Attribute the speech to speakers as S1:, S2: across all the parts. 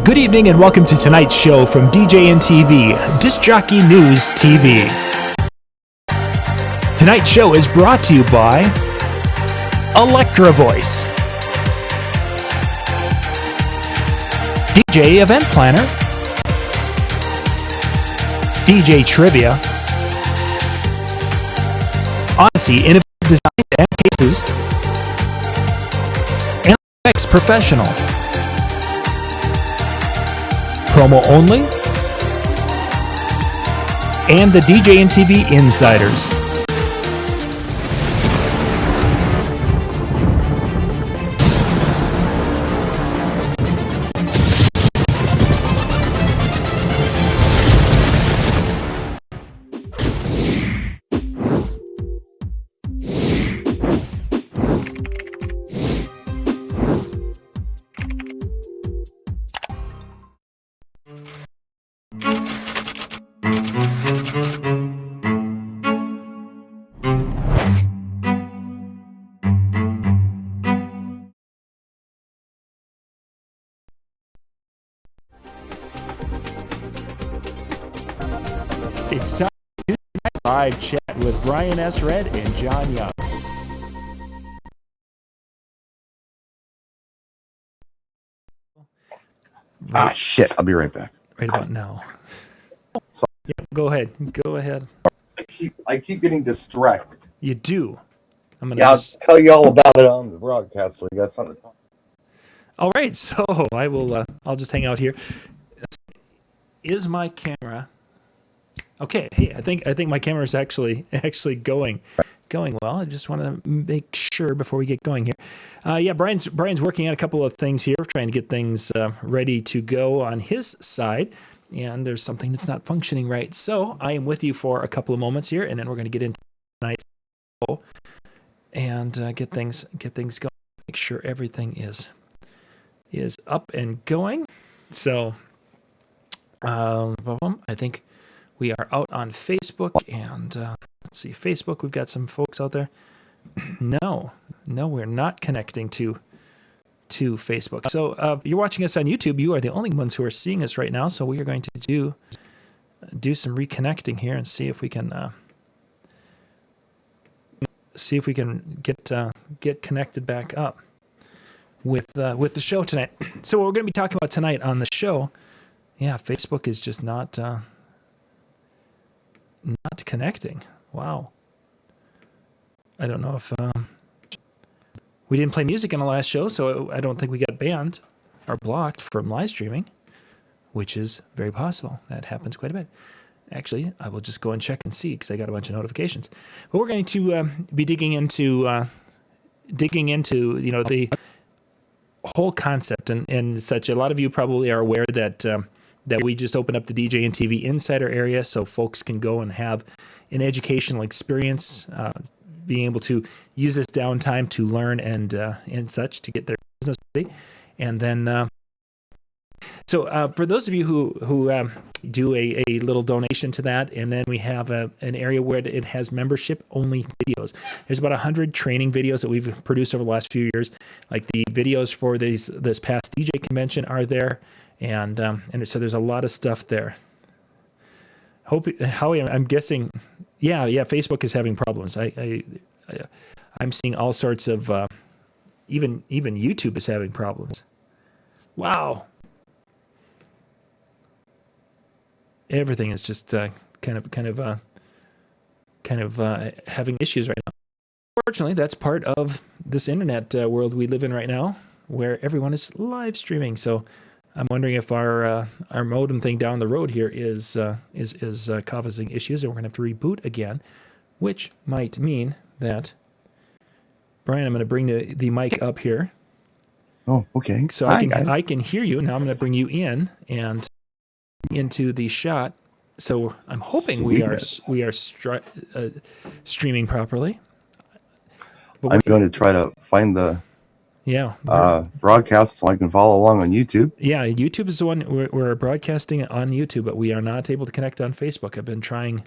S1: Good evening and welcome to tonight's show from DJN TV, Disc Jockey News TV. Tonight's show is brought to you by Electra Voice, DJ Event Planner, DJ Trivia, Odyssey Innovative Design and Cases, and X Professional. Promo only, and the DJN TV Insiders. It's time to live chat with Brian S. Red and John Young.
S2: Shit, I'll be right back.
S1: Right about now.
S2: Sorry.
S1: Yep, go ahead. Go ahead.
S2: I keep getting distracted.
S1: You do.
S2: I'll tell you all about it on the broadcast, so we got something to talk.
S1: All right, so I will. I'll just hang out here. Is my camera okay? Hey, I think my camera is actually going well. I just want to make sure before we get going here. Yeah, Brian's working on a couple of things here, trying to get things ready to go on his side. And there's something that's not functioning right. So I am with you for a couple of moments here, and then we're going to get into tonight's show and get things going. Make sure everything is up and going. So I think we are out on Facebook, and let's see, Facebook. We've got some folks out there. No, we're not connecting to Facebook. So you're watching us on YouTube. You are the only ones who are seeing us right now. So we are going to do some reconnecting here and see if we can get connected back up with the show tonight. So what we're going to be talking about tonight on the show, yeah, Facebook is just not connecting. Wow. I don't know if we didn't play music in the last show, so I don't think we got banned or blocked from live streaming, which is very possible. That happens quite a bit. Actually, I will just go and check and see because I got a bunch of notifications. But we're going to be digging into the whole concept and such. A lot of you probably are aware that we just opened up the DJN TV Insider area so folks can go and have an educational experience, being able to use this downtime to learn and such to get their business ready. And then, so for those of you who do a little donation to that, and then we have an area where it has membership-only videos. There's about 100 training videos that we've produced over the last few years. Like the videos for this past DJ convention are there, and so there's a lot of stuff there. Howie, I'm guessing, yeah, Facebook is having problems. I'm seeing all sorts of, even YouTube is having problems. Wow. Everything is just kind of having issues right now. Fortunately, that's part of this internet world we live in right now, where everyone is live streaming. So I'm wondering if our modem thing down the road here is causing issues, and we're gonna have to reboot again, which might mean that Brian, I'm gonna bring the mic up here.
S2: Oh, okay.
S1: So I can hear you now. I'm gonna bring you in and into the shot. So I'm hoping we are streaming properly. But
S2: I'm going to try to find the
S1: Yeah.
S2: Broadcast so I can follow along on YouTube.
S1: Yeah, YouTube is the one we're broadcasting on YouTube, but we are not able to connect on Facebook. I've been trying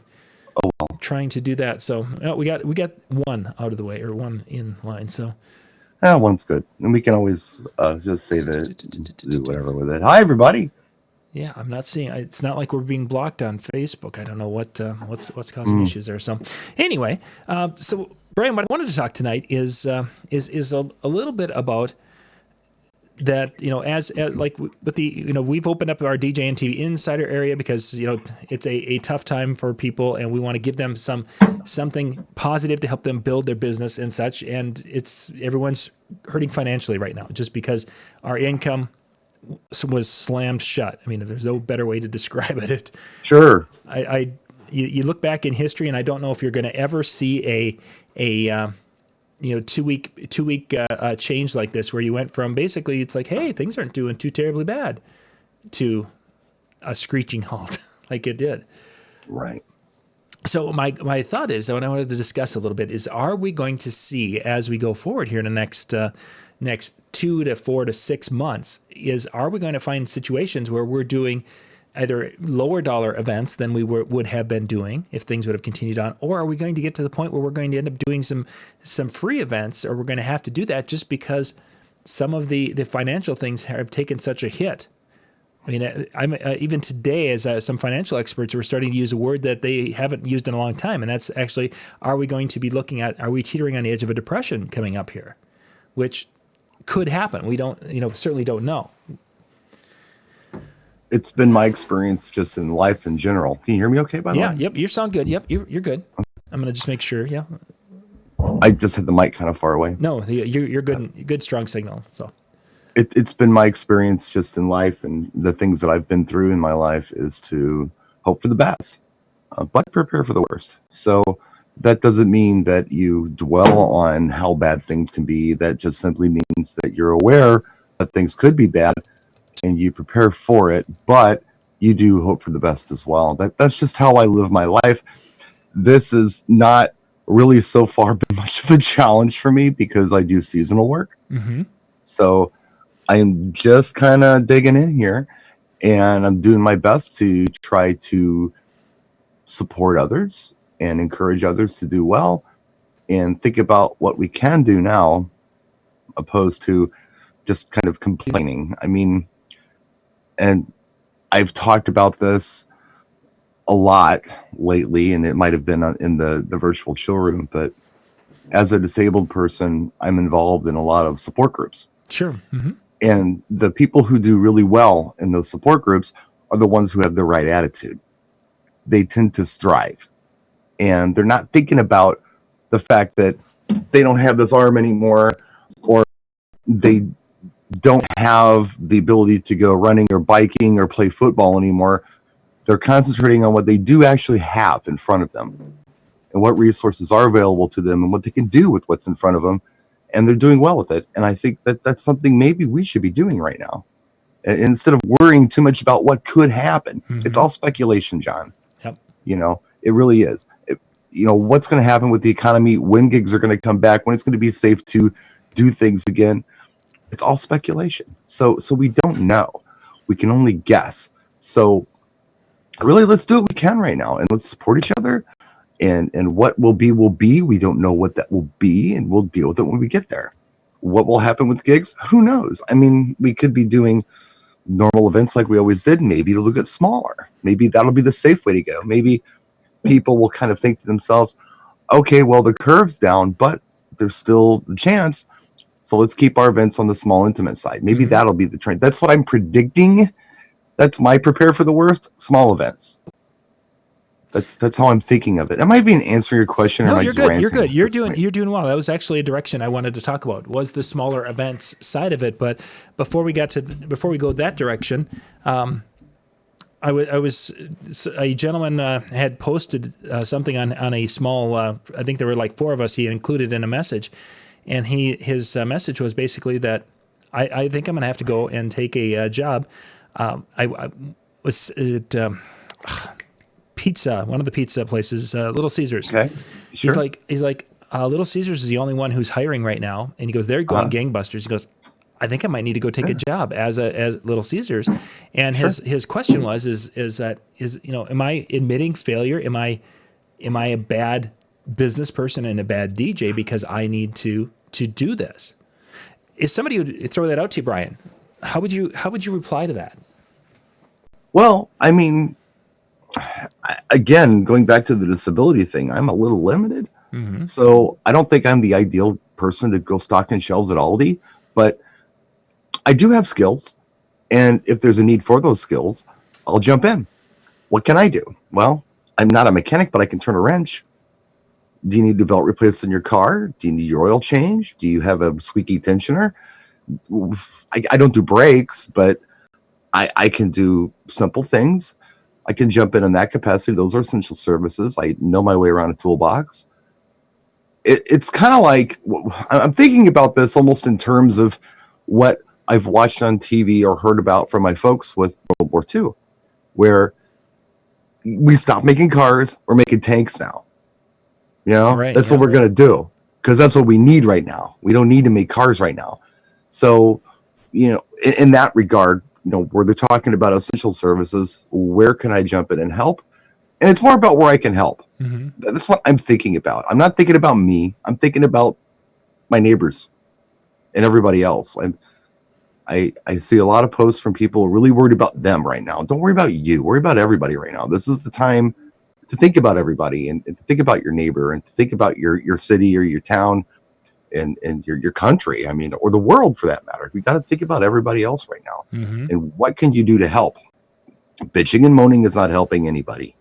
S1: to do that. So we got one out of the way, or one in line. So
S2: One's good, and we can always just save it, do whatever with it. Hi, everybody.
S1: Yeah, I'm not seeing. It's not like we're being blocked on Facebook. I don't know what's causing
S2: Mm.
S1: issues there. So, anyway, so Brian, what I wanted to talk tonight is a little bit about that. As like with the we've opened up our DJ and TV Insider area because it's a tough time for people, and we want to give them something positive to help them build their business and such. And everyone's hurting financially right now just because our income was slammed shut. I mean, there's no better way to describe it.
S2: Sure.
S1: You look back in history, and I don't know if you're going to ever see a 2 week change like this, where you went from basically it's like, hey, things aren't doing too terribly bad, to a screeching halt like it did.
S2: Right.
S1: So my thought is, what I wanted to discuss a little bit is, are we going to see as we go forward here in the next 2 to 4 to 6 months, are we going to find situations where we're doing either lower dollar events than we would have been doing if things would have continued on, or are we going to get to the point where we're going to end up doing some free events, or we're going to have to do that just because some of the financial things have taken such a hit? I mean, even today, as some financial experts are starting to use a word that they haven't used in a long time, and that's actually, are we going to be looking at, are we teetering on the edge of a depression coming up here, which could happen. We don't, certainly don't know.
S2: It's been my experience just in life in general. Can you hear me okay, by the way?
S1: Yeah, yep, you sound good. Yep, you're good. I'm going to just make sure, yeah.
S2: I just had the mic kind of far away.
S1: No, you're good, good, strong signal, so.
S2: It's been my experience just in life, and the things that I've been through in my life is to hope for the best, but prepare for the worst. So that doesn't mean that you dwell on how bad things can be. That just simply means that you're aware that things could be bad and you prepare for it, but you do hope for the best as well. That's just how I live my life. This is not really so far been much of a challenge for me because I do seasonal work.
S1: Mm-hmm.
S2: So I'm just kind of digging in here, and I'm doing my best to try to support others and encourage others to do well and think about what we can do now, opposed to just kind of complaining. I mean, and I've talked about this a lot lately, and it might have been in the virtual chill room, but as a disabled person, I'm involved in a lot of support groups.
S1: Sure. Mm-hmm.
S2: And the people who do really well in those support groups are the ones who have the right attitude. They tend to thrive. And they're not thinking about the fact that they don't have this arm anymore, or they don't have the ability to go running or biking or play football anymore. They're concentrating on what they do actually have in front of them and what resources are available to them and what they can do with what's in front of them. And they're doing well with it. And I think that that's something maybe we should be doing right now. Instead of worrying too much about what could happen.
S1: Mm-hmm.
S2: It's all speculation, John.
S1: Yep.
S2: It really is. What's going to happen with the economy, when gigs are going to come back, when it's going to be safe to do things again. It's all speculation. So we don't know. We can only guess. So really, let's do what we can right now, and let's support each other. And what will be, will be. We don't know what that will be, and we'll deal with it when we get there. What will happen with gigs? Who knows? I mean, we could be doing normal events like we always did. Maybe it'll get smaller. Maybe that'll be the safe way to go. Maybe people will kind of think to themselves, okay, well, the curve's down, but there's still a chance. So let's keep our events on the small, intimate side. Maybe that'll be the trend. That's what I'm predicting. That's my prepare for the worst, small events. That's how I'm thinking of it. Am I even answering your question?
S1: No,
S2: or am
S1: you're
S2: I just
S1: good. You're
S2: ranting
S1: good. You're
S2: at this point?
S1: you're doing well. That was actually a direction I wanted to talk about, was the smaller events side of it. But before we go that direction, I was a gentleman had posted something on a small. I think there were like 4 of us. He included in a message, and his message was basically that I think I'm going to have to go and take a job. I was at pizza, one of the pizza places, Little Caesars.
S2: Okay, sure.
S1: He's like Little Caesars is the only one who's hiring right now, and he goes, they're going gangbusters. He goes, I think I might need to go take a job as Little Caesars. And his question was, am I admitting failure? Am I a bad business person and a bad DJ because I need to do this? if somebody would throw that out to you, Brian, how would you reply to that?
S2: Well, I mean, again, going back to the disability thing, I'm a little limited.
S1: Mm-hmm.
S2: So I don't think I'm the ideal person to go stocking shelves at Aldi, but I do have skills. And if there's a need for those skills, I'll jump in. What can I do? Well, I'm not a mechanic, but I can turn a wrench. Do you need the belt replaced in your car? Do you need your oil changed? Do you have a squeaky tensioner? I don't do brakes, but I can do simple things. I can jump in that capacity. Those are essential services. I know my way around a toolbox. It's kind of like, I'm thinking about this almost in terms of what I've watched on TV or heard about from my folks with World War II, where we stopped making cars, we're making tanks now. You know,
S1: Right,
S2: that's
S1: yeah.
S2: what we're going to do, because that's what we need right now. We don't need to make cars right now. So, you know, in that regard, you know, where they're talking about essential services, where can I jump in and help? And it's more about where I can help.
S1: Mm-hmm.
S2: That's what I'm thinking about. I'm not thinking about me. I'm thinking about my neighbors and everybody else. I see a lot of posts from people really worried about them right now. Don't worry about you. Worry about everybody right now. This is the time to think about everybody and to think about your neighbor and to think about your city or your town and your country. I mean, or the world for that matter. We got to think about everybody else right now.
S1: Mm-hmm.
S2: And what can you do to help? Bitching and moaning is not helping anybody.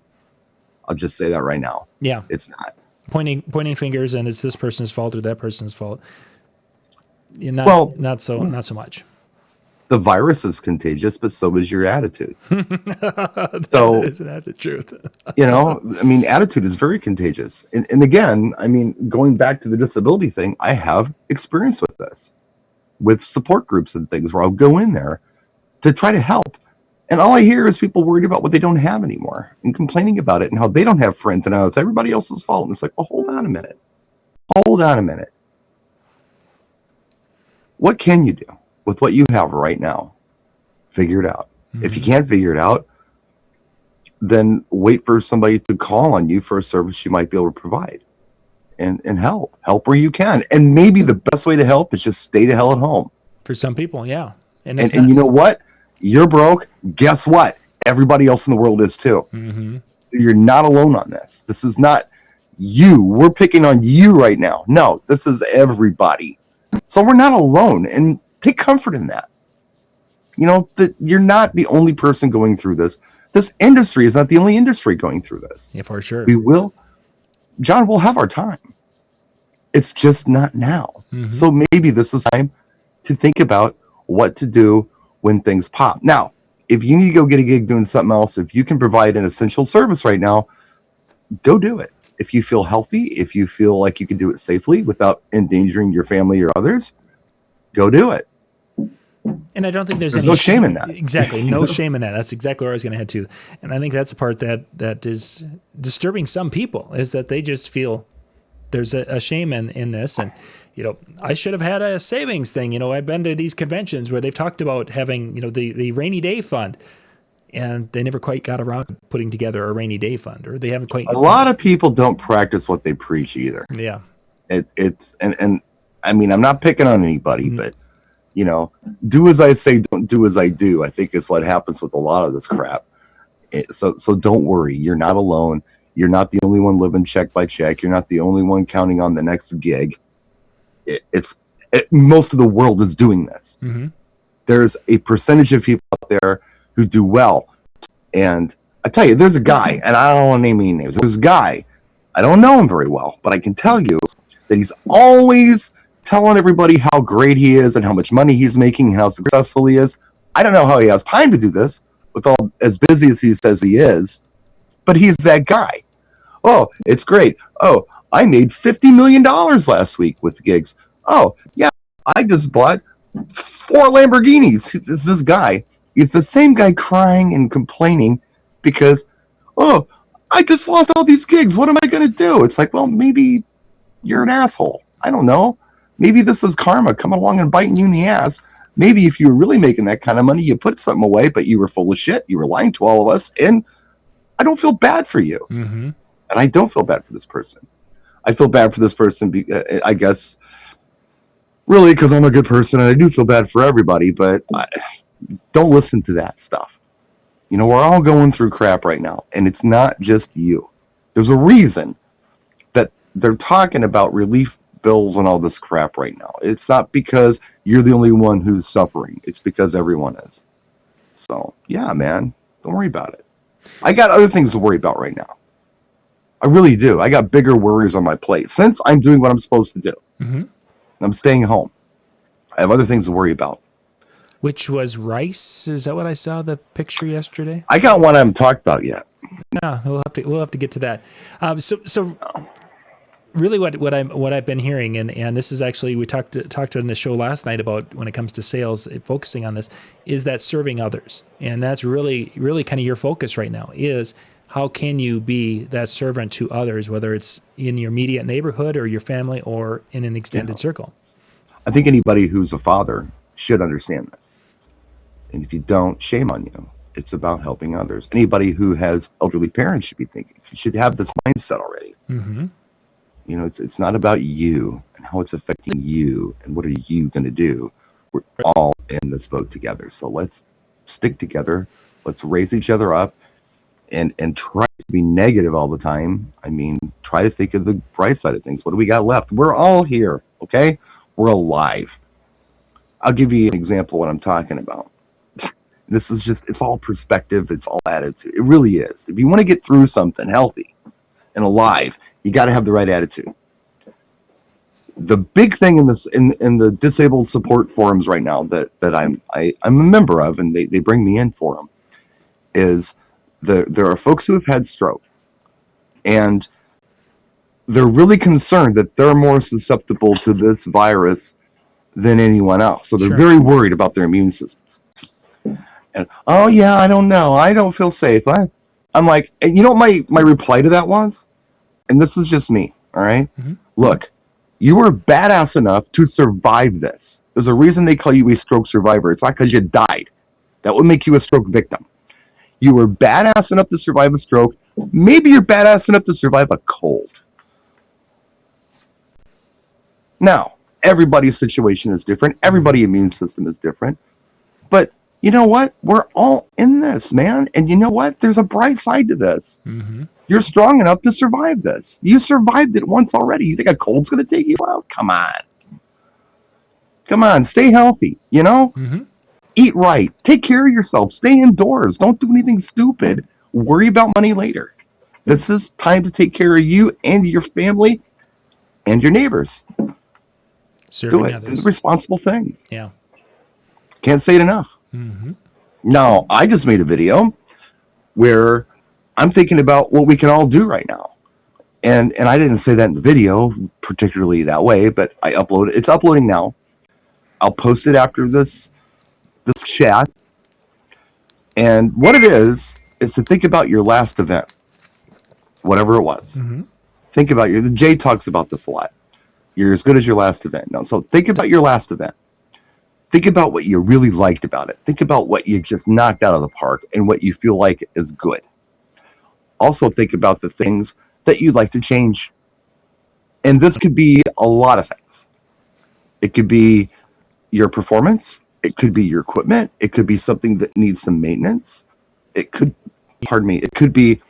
S2: I'll just say that right now.
S1: Yeah.
S2: It's not.
S1: Pointing fingers and it's this person's fault or that person's fault.
S2: Well,
S1: not so much.
S2: The virus is contagious, but so is your attitude. So,
S1: isn't that the truth?
S2: you know, I mean, attitude is very contagious. And again, I mean, going back to the disability thing, I have experience with this, with support groups and things where I'll go in there to try to help. And all I hear is people worried about what they don't have anymore and complaining about it and how they don't have friends and how it's everybody else's fault. And it's like, well, hold on a minute. Hold on a minute. What can you do with what you have right now? Figure it out. Mm-hmm. If you can't figure it out, then wait for somebody to call on you for a service you might be able to provide and help where you can. And maybe the best way to help is just stay the hell at home.
S1: For some people, yeah.
S2: And you know what? You're broke. Guess what? Everybody else in the world is too.
S1: Mm-hmm.
S2: You're not alone on this. This is not you. We're picking on you right now. No, this is everybody. So we're not alone, and take comfort in that. You know, that you're not the only person going through this. This industry is not the only industry going through this.
S1: Yeah, for sure.
S2: John, we'll have our time. It's just not now. Mm-hmm. So maybe this is time to think about what to do when things pop. Now, if you need to go get a gig doing something else, if you can provide an essential service right now, go do it. If you feel healthy, if you feel like you can do it safely without endangering your family or others, go do it.
S1: And I don't think there's any
S2: no shame in that.
S1: Exactly. No shame in that. That's exactly where I was going to head to. And I think that's the part that is disturbing some people, is that they just feel there's a shame in this. And, you know, I should have had a savings thing. You know, I've been to these conventions where they've talked about having, you know, the rainy day fund, and they never quite got around to putting together a rainy day fund, or they haven't quite.
S2: A lot of people don't practice what they preach either.
S1: Yeah.
S2: It's I mean, I'm not picking on anybody, but, you know, do as I say, don't do as I do, I think is what happens with a lot of this crap. So don't worry. You're not alone. You're not the only one living check by check. You're not the only one counting on the next gig. Most of the world is doing this. Mm-hmm. There's a percentage of people out there who do well. And I tell you, there's a guy, and I don't want to name any names. There's a guy, I don't know him very well, but I can tell you that he's always telling everybody how great he is and how much money he's making and how successful he is. I don't know how he has time to do this with all as busy as he says he is, but he's that guy. Oh, it's great. Oh, I made $50 million last week with gigs. Oh, yeah, I just bought 4 Lamborghinis. It's this guy. He's the same guy crying and complaining because, oh, I just lost all these gigs. What am I going to do? It's like, well, maybe you're an asshole. I don't know. Maybe this is karma coming along and biting you in the ass. Maybe if you were really making that kind of money, you put something away, but you were full of shit. You were lying to all of us. And I don't feel bad for you. Mm-hmm. And I don't feel bad for this person. I feel bad for this person, I guess, really, because I'm a good person and I do feel bad for everybody, but don't listen to that stuff. You know, we're all going through crap right now, and it's not just you. There's a reason that they're talking about relief bills and all this crap right now. It's not because you're the only one who's suffering. It's because everyone is. So, yeah, man, don't worry about it. I got other things to worry about right now. I really do. I got bigger worries on my plate. Since I'm doing what I'm supposed to do, I'm staying home. I have other things to worry about.
S1: Which was rice? Is that what I saw the picture yesterday?
S2: I got one I haven't talked about yet.
S1: Yeah, we'll have to get to that. So really, what I've been hearing, and this is actually we talked on the show last night about when it comes to sales, focusing on this, is that serving others, and that's really kind of your focus right now. Is how can you be that servant to others, whether it's in your immediate neighborhood or your family or in an extended circle.
S2: I think anybody who's a father should understand this. And if you don't, shame on you. It's about helping others. Anybody who has elderly parents should be thinking, should have this mindset already. You know, it's not about you and how it's affecting you and what are you going to do. We're all in this boat together. So let's stick together. Let's raise each other up and try to be negative all the time. I mean, try to think of the bright side of things. What do we got left? We're all here, okay? We're alive. I'll give you an example of what I'm talking about. This is just, it's all perspective. It's all attitude. It really is. If you want to get through something healthy and alive, you got to have the right attitude. The big thing in this, in the disabled support forums right now that I'm a member of, and they bring me in for them, is there are folks who have had stroke, and they're really concerned that they're more susceptible to this virus than anyone else. So they're very worried about their immune systems. And, oh yeah, I don't know. I don't feel safe. I'm like, and you know what my reply to that was? And this is just me, all right? Look, you were badass enough to survive this. There's a reason they call you a stroke survivor. It's not because you died. That would make you a stroke victim. You were badass enough to survive a stroke. Maybe you're badass enough to survive a cold. Now, everybody's situation is different. Everybody's immune system is different. But you know what? We're all in this, man. And you know what? There's a bright side to this. You're strong enough to survive this. You survived it once already. You think a cold's going to take you out? Come on. Come on. Stay healthy, you know? Eat right. Take care of yourself. Stay indoors. Don't do anything stupid. Worry about money later. This is time to take care of you and your family and your neighbors. Do it. It's a responsible thing.
S1: Yeah.
S2: Can't say it enough. Now, I just made a video where I'm thinking about what we can all do right now. And I didn't say that in the video particularly that way, but I uploaded. It's uploading now. I'll post it after this chat. And what it is to think about your last event, whatever it was. Think about Jay talks about this a lot. You're as good as your last event. No, so think about your last event. Think about what you really liked about it. Think about what you just knocked out of the park and what you feel like is good. Also think about the things that you'd like to change. And this could be a lot of things. It could be your performance. It could be your equipment. It could be something that needs some maintenance. It could be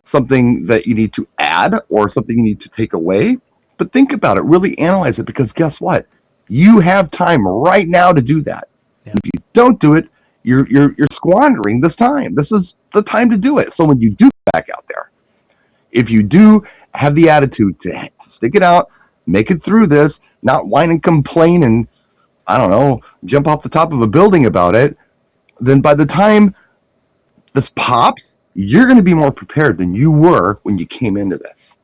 S2: something that you need to add or something you need to take away. But think about it. Really analyze it, because guess what? You have time right now to do that. Yeah. If you don't do it, you're squandering this time. This is the time to do it. So when you do get back out there, if you do have the attitude to stick it out, make it through this, not whine and complain and, I don't know, jump off the top of a building about it, then by the time this pops, you're going to be more prepared than you were when you came into this.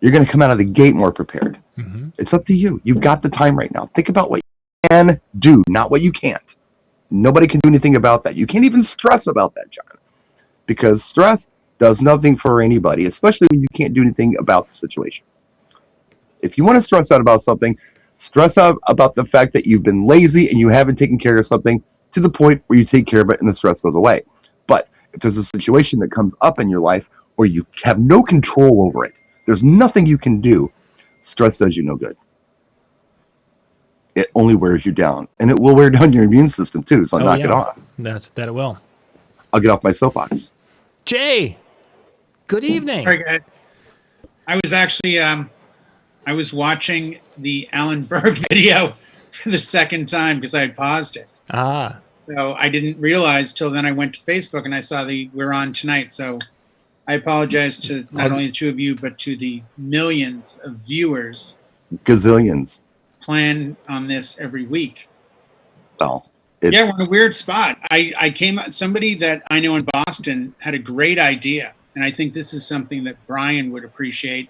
S2: You're going to come out of the gate more prepared. It's up to you. You've got the time right now. Think about what you can do, not what you can't. Nobody can do anything about that. You can't even stress about that, John, because stress does nothing for anybody, especially when you can't do anything about the situation. If you want to stress out about something, stress out about the fact that you've been lazy and you haven't taken care of something to the point where you take care of it and the stress goes away. But if there's a situation that comes up in your life where you have no control over it, there's nothing you can do, stress does you no good. it only wears you down, and it will wear down your immune system too. So knock it off.
S1: That it will.
S2: I'll get off my soapbox.
S1: Jay, good evening.
S3: All right, guys. I was actually I was watching the Alan Berg video for the second time because I had paused it.
S1: Ah,
S3: So I didn't realize till then I went to Facebook and I saw we're on tonight. So I apologize to not only the two of you, but to the millions of viewers
S2: Gazillions.
S3: plan on this every week.
S2: Well,
S3: Yeah, we're in a weird spot. Somebody that I know in Boston had a great idea. And I think this is something that Brian would appreciate,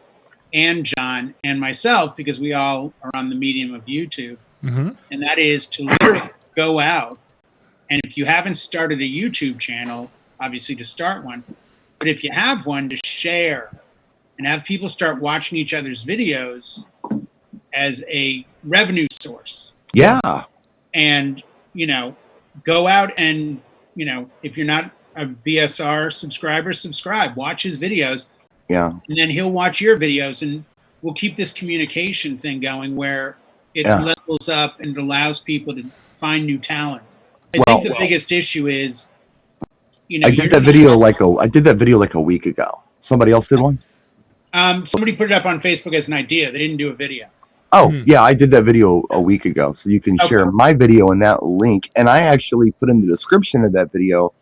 S3: and John and myself, because we all are on the medium of YouTube.
S1: mm-hmm.
S3: And that is to literally go out. And if you haven't started a YouTube channel, obviously to start one. But if you have one, to share and have people start watching each other's videos as a revenue source.
S2: Yeah.
S3: And, go out and, if you're not a BSR subscriber, subscribe, watch his videos.
S2: Yeah.
S3: And then he'll watch your videos, and we'll keep this communication thing going where it levels up and it allows people to find new talents. I think the biggest issue is,
S2: I did that video like a week ago. Somebody else did one?
S3: Somebody put it up on Facebook as an idea. They didn't do a video.
S2: Oh, yeah, I did that video a week ago. So you can share my video and that link. And I actually put in the description of that video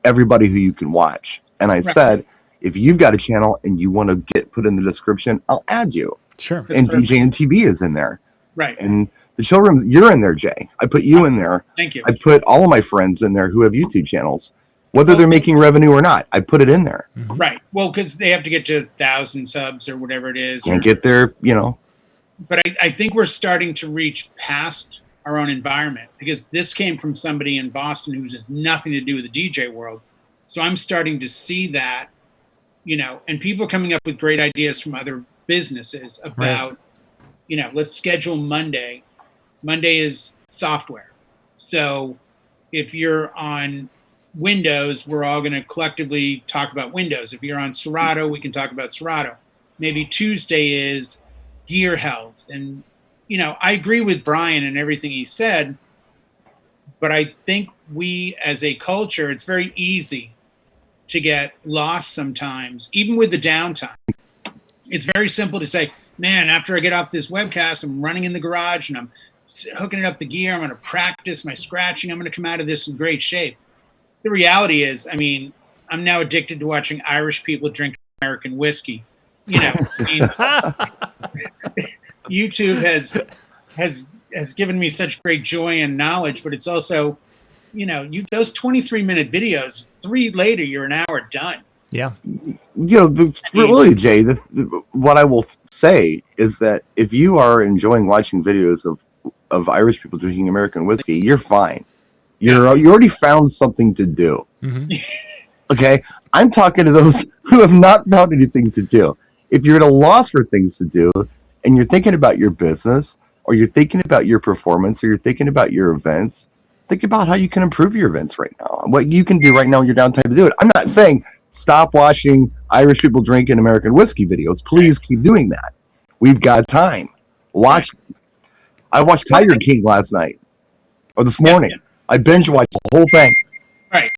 S2: everybody who you can watch. And I said, if you've got a channel and you want to get put in the description, I'll add you.
S1: Sure.
S2: And DJ and TV is in there.
S3: Right.
S2: And the showroom, you're in there, Jay. I put you in there.
S3: Thank you.
S2: I put all of my friends in there who have YouTube channels, whether they're making revenue or not. I put it in there.
S1: Mm-hmm.
S3: Right. Well, because they have to get to 1,000 subs or whatever it is.
S2: Can't get there,
S3: But I think we're starting to reach past our own environment, because this came from somebody in Boston who has nothing to do with the DJ world. So I'm starting to see that, and people coming up with great ideas from other businesses about, let's schedule Monday. Monday is software. So if you're on Windows, we're all going to collectively talk about Windows. If you're on Serato, we can talk about Serato. Maybe Tuesday is gear health. And, I agree with Brian and everything he said, but I think we as a culture, it's very easy to get lost sometimes, even with the downtime. It's very simple to say, man, after I get off this webcast, I'm running in the garage and I'm hooking it up the gear. I'm going to practice my scratching. I'm going to come out of this in great shape. The reality is, I'm now addicted to watching Irish people drink American whiskey. YouTube has given me such great joy and knowledge, but it's also, those 23-minute videos, 3 later, you're an hour done.
S1: Yeah.
S2: Really, Jay, what I will say is that if you are enjoying watching videos of Irish people drinking American whiskey, you're fine. You already found something to do.
S1: Mm-hmm.
S2: Okay? I'm talking to those who have not found anything to do. If you're at a loss for things to do, and you're thinking about your business, or you're thinking about your performance, or you're thinking about your events, think about how you can improve your events right now. What you can do right now in your downtime to do it. I'm not saying stop watching Irish people drinking American whiskey videos. Please keep doing that. We've got time. I watched Tiger King last night, or this morning. I binge watched the whole thing.
S3: Right.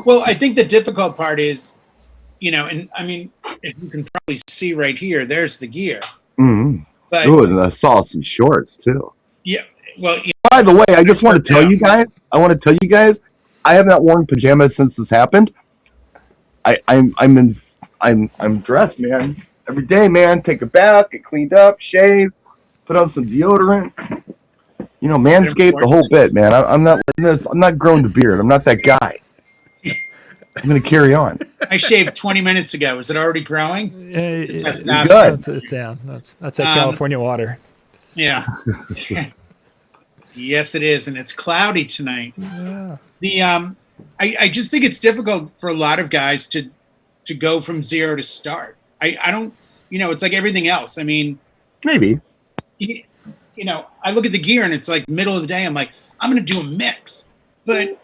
S3: Well, I think the difficult part is, and if you can probably see right here, there's the gear.
S2: Mm-hmm.
S3: But,
S2: and I saw some shorts too.
S3: Yeah. Well,
S2: by the way, I just want to tell you guys. I have not worn pajamas since this happened. I'm dressed, man. Every day, man. Take a bath, get cleaned up, shave, put on some deodorant. Manscaped, the whole bit, man. I'm not letting this. I'm not growing the beard. I'm not that guy. I'm going to carry on.
S3: I shaved 20 minutes ago. Is it already growing?
S2: Good.
S1: That's that California water.
S3: Yeah. Yes, it is, and it's cloudy tonight.
S1: Yeah.
S3: I just think it's difficult for a lot of guys to go from zero to start. I don't, it's like everything else.
S2: Maybe.
S3: I look at the gear and it's like middle of the day. I'm like, I'm going to do a mix, but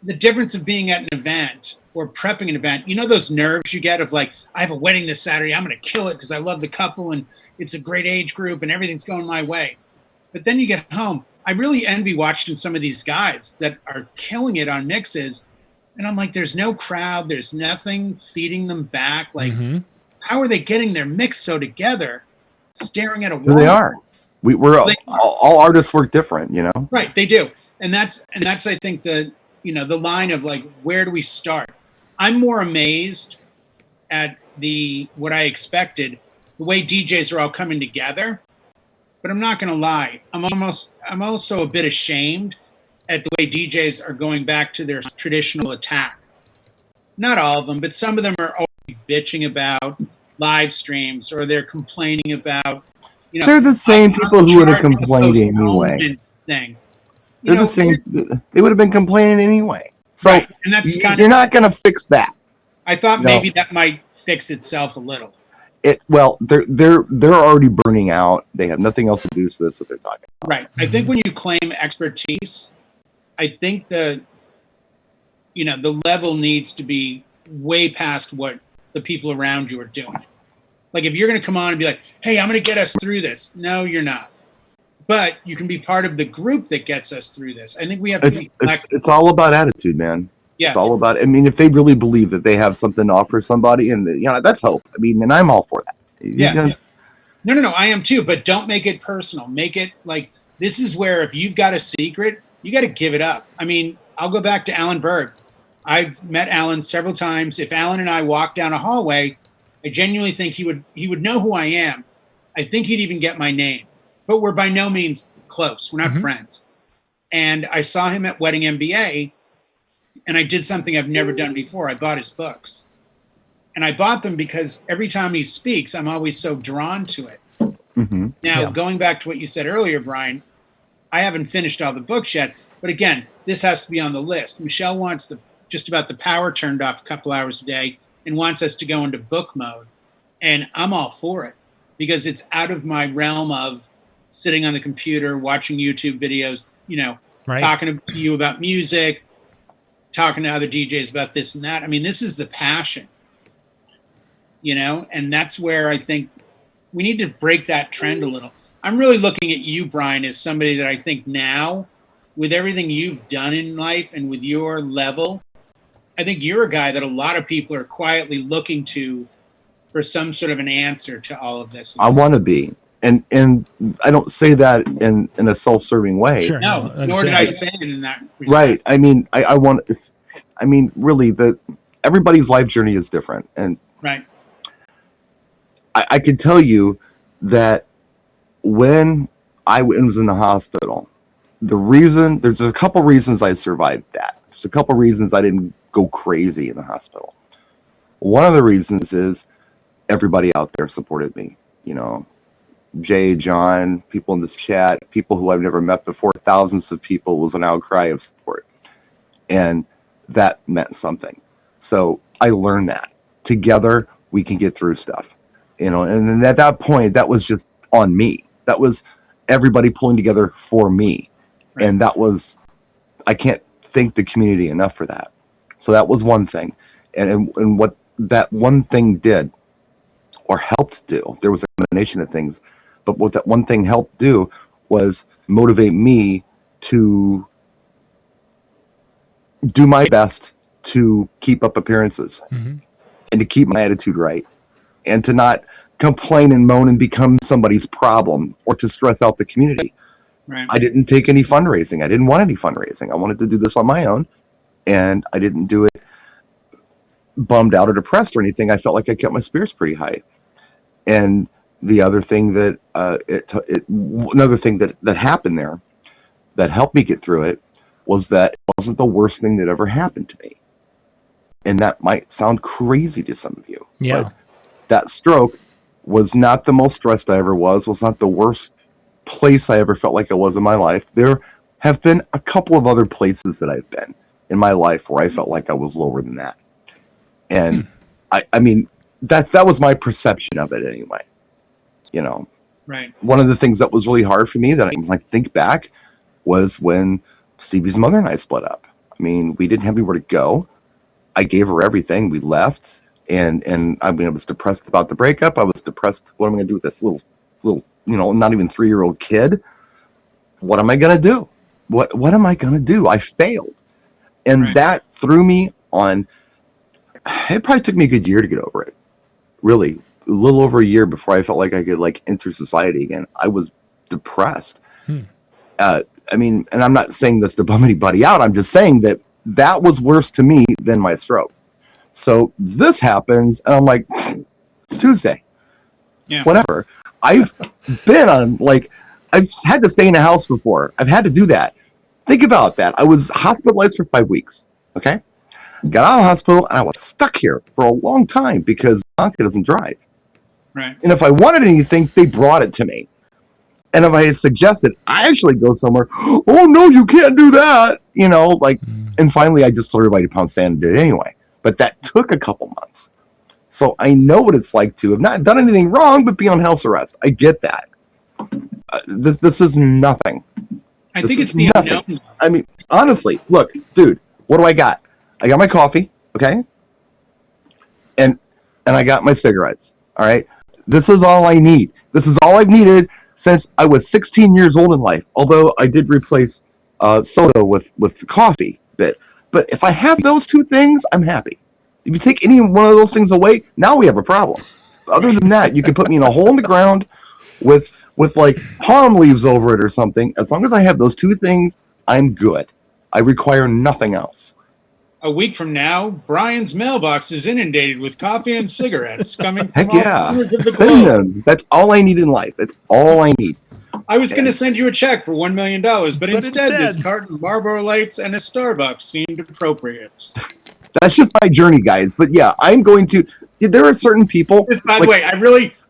S3: the difference of being at an event or prepping an event, those nerves you get of like, I have a wedding this Saturday. I'm going to kill it because I love the couple and it's a great age group and everything's going my way. But then you get home. I really envy watching some of these guys that are killing it on mixes. And I'm like, there's no crowd. There's nothing feeding them back. Like, how are they getting their mix so together, staring at a wall?
S2: They are. We're all artists work different, you know?
S3: Right, they do. And that's I think the line of like, where do we start? I'm more amazed at what I expected, the way DJs are all coming together. But I'm not going to lie. I'm also a bit ashamed at the way DJs are going back to their traditional attack. Not all of them, but some of them are always bitching about live streams, or they're complaining about,
S2: they're the same people who would have complained anyway.
S3: Thing.
S2: They're the same. They would have been complaining anyway. So
S3: right. And that's
S2: you're not going to fix that.
S3: I thought maybe that might fix itself a little.
S2: They're already burning out. They have nothing else to do, so that's what they're talking about.
S3: Right. I think when you claim expertise, I think the level needs to be way past what the people around you are doing. Like, if you're going to come on and be like, hey, I'm going to get us through this. No, you're not. But you can be part of the group that gets us through this. I think we have to be
S2: it's all about attitude, man.
S3: Yeah.
S2: It's all about, I mean, if they really believe that they have something to offer somebody, and that's hope. I mean, and I'm all for that.
S3: Yeah. No, I am too. But don't make it personal. Make it like, this is where if you've got a secret, you got to give it up. I mean, I'll go back to Alan Berg. I've met Alan several times. If Alan and I walk down a hallway, I genuinely think he would know who I am. I think he'd even get my name. But we're by no means close. We're not friends. And I saw him at Wedding MBA, and I did something I've never done before. I bought his books. And I bought them because every time he speaks, I'm always so drawn to it. Now, going back to what you said earlier, Brian, I haven't finished all the books yet. But again, this has to be on the list. Michelle wants just about the power turned off a couple hours a day and wants us to go into book mode. And I'm all for it because it's out of my realm of sitting on the computer, watching YouTube videos, talking to you about music, talking to other DJs about this and that. I mean, this is the passion, and that's where I think we need to break that trend a little. I'm really looking at you, Brian, as somebody that I think now, with everything you've done in life and with your level, I think you're a guy that a lot of people are quietly looking to for some sort of an answer to all of this.
S2: I want to be. And I don't say that in a self-serving way.
S1: Sure.
S3: No, nor did I say it in that respect.
S2: Right. I mean, really, everybody's life journey is different. And
S3: right.
S2: I can tell you that when I was in the hospital, there's a couple reasons I survived that. There's a couple reasons I didn't go crazy in the hospital. One of the reasons is everybody out there supported me, Jay, John, people in this chat, people who I've never met before, thousands of people, was an outcry of support. And that meant something. So I learned that. Together, we can get through stuff. And then at that point, that was just on me. That was everybody pulling together for me. Right. And I can't thank the community enough for that. So that was one thing. And what that one thing did, or helped do, there was a combination of things, but what that one thing helped do was motivate me to do my best to keep up appearances and to keep my attitude right and to not complain and moan and become somebody's problem or to stress out the community.
S3: Right.
S2: I didn't take any fundraising. I didn't want any fundraising. I wanted to do this on my own, and I didn't do it bummed out or depressed or anything. I felt like I kept my spirits pretty high. And the other thing that another thing that happened there that helped me get through it was that it wasn't the worst thing that ever happened to me. And that might sound crazy to some of you.
S1: Yeah.
S2: But that stroke was not the most stressed I ever was not the worst place I ever felt like I was in my life. There have been a couple of other places that I've been in my life where I felt like I was lower than that. And I mean, that was my perception of it anyway.
S3: Right.
S2: One of the things that was really hard for me that I think back was when Stevie's mother and I split up. I mean, we didn't have anywhere to go. I gave her everything. We left, and I was depressed about the breakup. I was depressed. What am I going to do with this little, not even 3-year-old kid? what am I going to do? What am I going to do? I failed. And
S3: Right.
S2: that threw me on. It probably took me a good year to get over it. Really, a little over a year before I felt like I could like enter society again. I was depressed.
S1: Hmm.
S2: I mean, and I'm not saying this to bum anybody out. I'm just saying that that was worse to me than my stroke. So this happens, and I'm like, it's Tuesday.
S3: Yeah.
S2: Whatever. I've been on, like, I've had to stay in a house before. I've had to do that. Think about that. I was hospitalized for 5 weeks. Okay. Got out of the hospital, and I was stuck here for a long time because Anka doesn't drive.
S3: Right.
S2: And if I wanted anything, they brought it to me. And if I had suggested I actually go somewhere, oh no, you can't do that. You know, like, and finally I just told everybody to pound sand and did it anyway. But that took a couple months. So I know what it's like to have not done anything wrong, but be on house arrest. I get that. This is nothing.
S3: I
S2: This
S3: think
S2: is
S3: it's the
S2: nothing.
S3: unknown.
S2: I mean, honestly, look, dude, what do I got? I got my coffee, okay? And I got my cigarettes, all right? This is all I need. This is all I've needed since I was 16 years old in life, although I did replace soda with coffee bit. But if I have those two things, I'm happy. If you take any one of those things away, now we have a problem. Other than that, you can put me in a hole in the ground with like palm leaves over it or something. As long as I have those two things, I'm good. I require nothing else.
S3: A week from now, Brian's mailbox is inundated with coffee and cigarettes coming from
S2: Heck
S3: all
S2: yeah.
S3: corners of the
S2: Send
S3: globe.
S2: them. That's all I need in life. That's all I need.
S3: I was going to send you a check for $1 million, but instead this
S1: instead-
S3: carton of Marlboro Lights and a Starbucks seemed appropriate.
S2: That's just my journey, guys. But yeah, I'm going to. There are certain people.
S3: By the
S2: like-
S3: way, I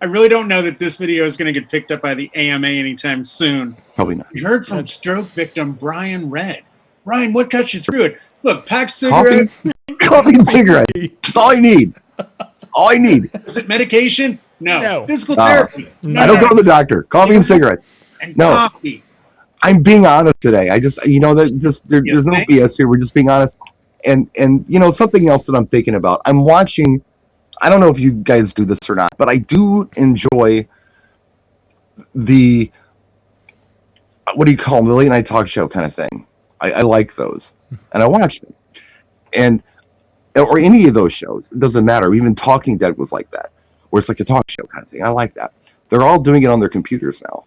S3: really don't know that this video is going to get picked up by the AMA anytime soon.
S2: Probably not.
S3: We heard from stroke victim Brian Red. Brian, what got you through it? Look, packed
S2: Coffee,
S3: cigarettes.
S2: coffee and cigarettes. That's all I need. All I need.
S3: Is it medication? No.
S1: No.
S3: Physical
S2: No.
S3: therapy? No.
S2: I don't go to the doctor. Coffee and cigarettes.
S3: And
S2: No.
S3: coffee.
S2: I'm being honest today. I just, that just there's no
S3: think?
S2: BS here. We're just being honest. And something else that I'm thinking about. I'm watching. I don't know if you guys do this or not, but I do enjoy the what do you call them? The late night talk show kind of thing. I like those, and I watch them, and or any of those shows. It doesn't matter. Even Talking Dead was like that, where it's like a talk show kind of thing. I like that. They're all doing it on their computers now.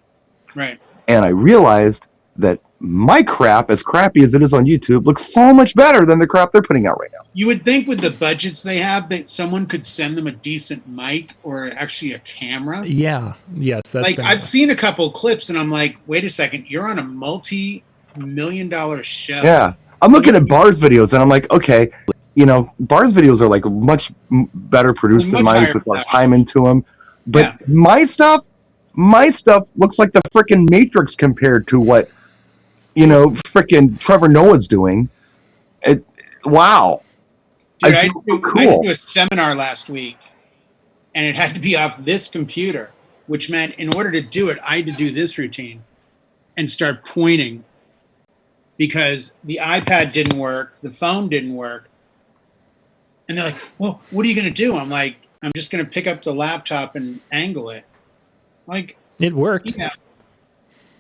S3: Right.
S2: And I realized that my crap, as crappy as it is on YouTube, looks so much better than the crap they're putting out right now.
S3: You would think with the budgets they have that someone could send them a decent mic or actually a camera.
S1: Yeah. Yes. That's
S3: Like
S1: been-
S3: I've seen a couple clips and I'm like, wait a second, you're on a multi-million-dollar show.
S2: Yeah. I'm looking at Bar's videos and I'm like, okay, Bar's videos are like much better produced than
S3: Much
S2: mine,
S3: higher
S2: put a lot of
S3: production.
S2: time into them. But
S3: Yeah.
S2: my stuff looks like the freaking Matrix compared to what, freaking Trevor Noah's doing. Wow.
S3: Dude,
S2: I
S3: I,
S2: feel so
S3: had to
S2: cool.
S3: do a seminar last week and it had to be off this computer, which meant in order to do it, I had to do this routine and start pointing because the iPad didn't work, the phone didn't work. And they're like, well, what are you going to do? I'm like, I'm just going to pick up the laptop and angle it. Like,
S1: it worked.
S3: yeah,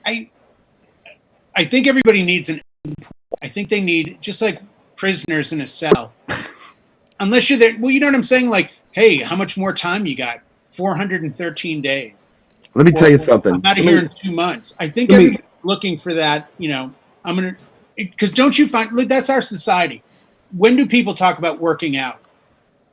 S3: I think everybody needs an input. I think they need, just like prisoners in a cell. Unless you're there, well, you know what I'm saying? Like, hey, how much more time you got? 413 days.
S2: Let me tell you
S3: Or,
S2: something.
S3: I'm out of
S2: Let
S3: here
S2: me-
S3: in 2 months. I think
S2: let me-
S3: everybody's looking for that, I'm going to, because don't you find, look, that's our society. When do people talk about working out?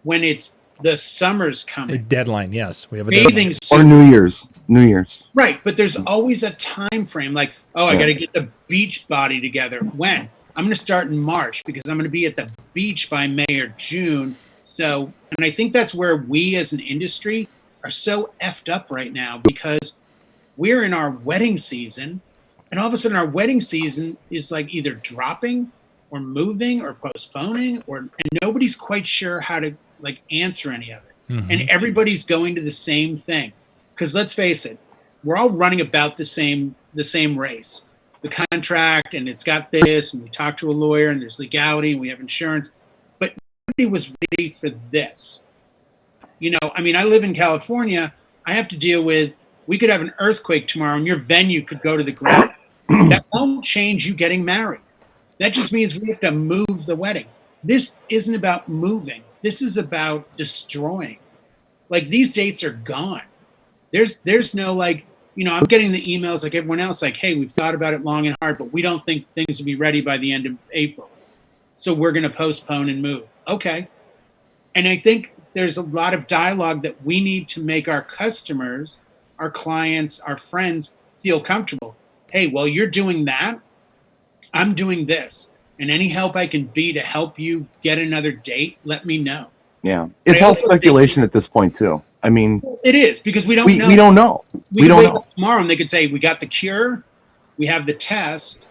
S3: When it's the summer's
S1: A
S3: coming.
S1: deadline. Yes. We have a
S3: Bathing
S1: deadline.
S2: Or
S3: suit.
S2: New Year's.
S3: Right, but there's always a time frame. Like, I
S2: Yeah.
S3: got to get the beach body together. When? I'm going to start in March because I'm going to be at the beach by May or June. So, and I think that's where we as an industry are so effed up right now because we're in our wedding season, and all of a sudden our wedding season is like either dropping or moving or postponing, and nobody's quite sure how to like answer any of it.
S1: Mhm.
S3: And everybody's going to the same thing. Because let's face it, we're all running about the same race. The contract, and it's got this, and we talk to a lawyer, and there's legality, and we have insurance. But nobody was ready for this. I live in California. I have to deal with, we could have an earthquake tomorrow, and your venue could go to the ground. That won't change you getting married. That just means we have to move the wedding. This isn't about moving. This is about destroying. Like, these dates are gone. There's no, like, I'm getting the emails like everyone else, like, hey, we've thought about it long and hard, but we don't think things will be ready by the end of April. So we're going to postpone and move. Okay. And I think there's a lot of dialogue that we need to make our customers, our clients, our friends feel comfortable. Hey, well, you're doing that. I'm doing this. And any help I can be to help you get another date, let me know.
S2: Yeah. It's all speculation at this point, too. I mean,
S3: it is, because we don't know.
S2: We don't know.
S3: We don't know. Tomorrow and they could say, we got the cure, we have the test,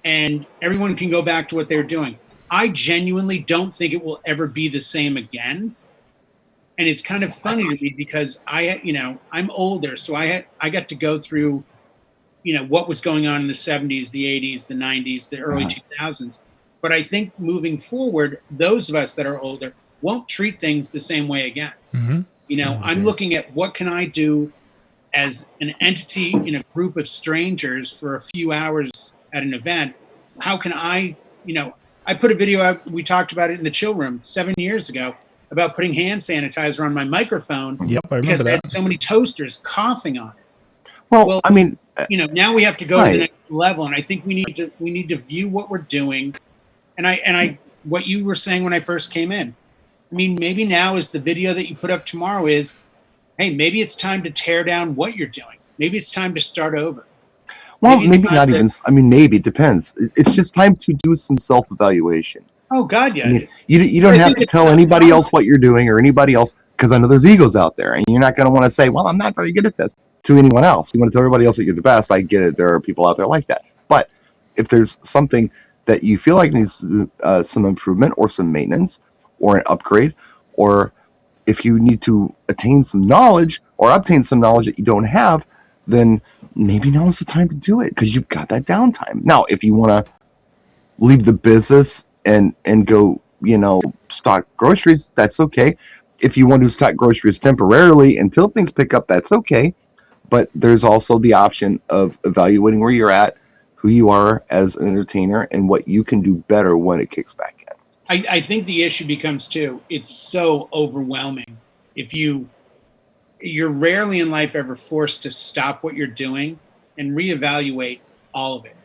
S3: and everyone can go back to what they're doing. I genuinely don't think it will ever be the same again. And it's kind of funny to me because I'm older, so I got to go through, what was going on in the 70s, the 80s, the 90s, the early 2000s. But I think moving forward, those of us that are older won't treat things the same way again.
S1: Mm-hmm.
S3: I'm looking at what can I do as an entity in a group of strangers for a few hours at an event. How can I put a video out, we talked about it in the chill room 7 years ago, about putting hand sanitizer on my microphone.
S1: Yep, I remember
S3: because
S1: that.
S3: I had so many toasters coughing on it.
S2: Well, I mean,
S3: now we have to go to the next level, and I think we need to view what we're doing. And I what you were saying when I first came in. I mean, maybe now is the video that you put up tomorrow is, hey, maybe it's time to tear down what you're doing. Maybe it's time to start over.
S2: Well, maybe not even. I mean, maybe it depends. It's just time to do some self-evaluation.
S3: Oh God, yeah.
S2: I mean, you don't have to tell anybody else what you're doing or anybody else, because I know there's egos out there, and you're not going to want to say, well, I'm not very good at this to anyone else. You want to tell everybody else that you're the best. I get it. There are people out there like that. But if there's something that you feel like needs some improvement or some maintenance or an upgrade, or if you need to attain some knowledge or obtain some knowledge that you don't have, then maybe now is the time to do it because you've got that downtime. Now, if you want to leave the business and go, stock groceries, that's okay. If you want to stock groceries temporarily until things pick up, that's okay. But there's also the option of evaluating where you're at, who you are as an entertainer, and what you can do better when it kicks back in.
S3: I think the issue becomes too, it's so overwhelming. If you're rarely in life ever forced to stop what you're doing and reevaluate all of it.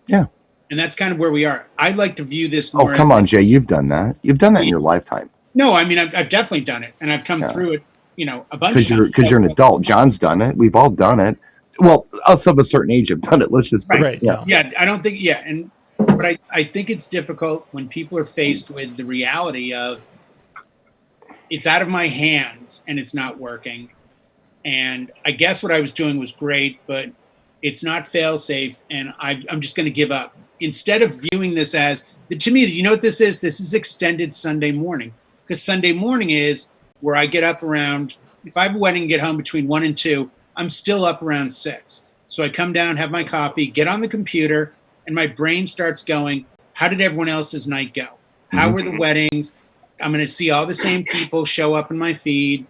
S2: Yeah.
S3: And that's kind of where we are. I'd like to view this more.
S2: Oh, come on, Jay. You've done that. You've done that in your lifetime.
S3: No, I mean, I've definitely done it. And I've come through it, a bunch of times.
S2: Because you're an adult. John's done it. We've all done it. Well, us of a certain age have done it. Let's just.
S3: Right. Yeah. I don't think, but I think it's difficult when people are faced with the reality of it's out of my hands and it's not working. And I guess what I was doing was great, but it's not fail safe. And I'm just going to give up. Instead of viewing this as, to me, you know what this is? This is extended Sunday morning. Because Sunday morning is where I get up around, if I have a wedding and get home between 1 and 2, I'm still up around 6. So I come down, have my coffee, get on the computer, and my brain starts going, how did everyone else's night go? How were the weddings? I'm going to see all the same people show up in my feed.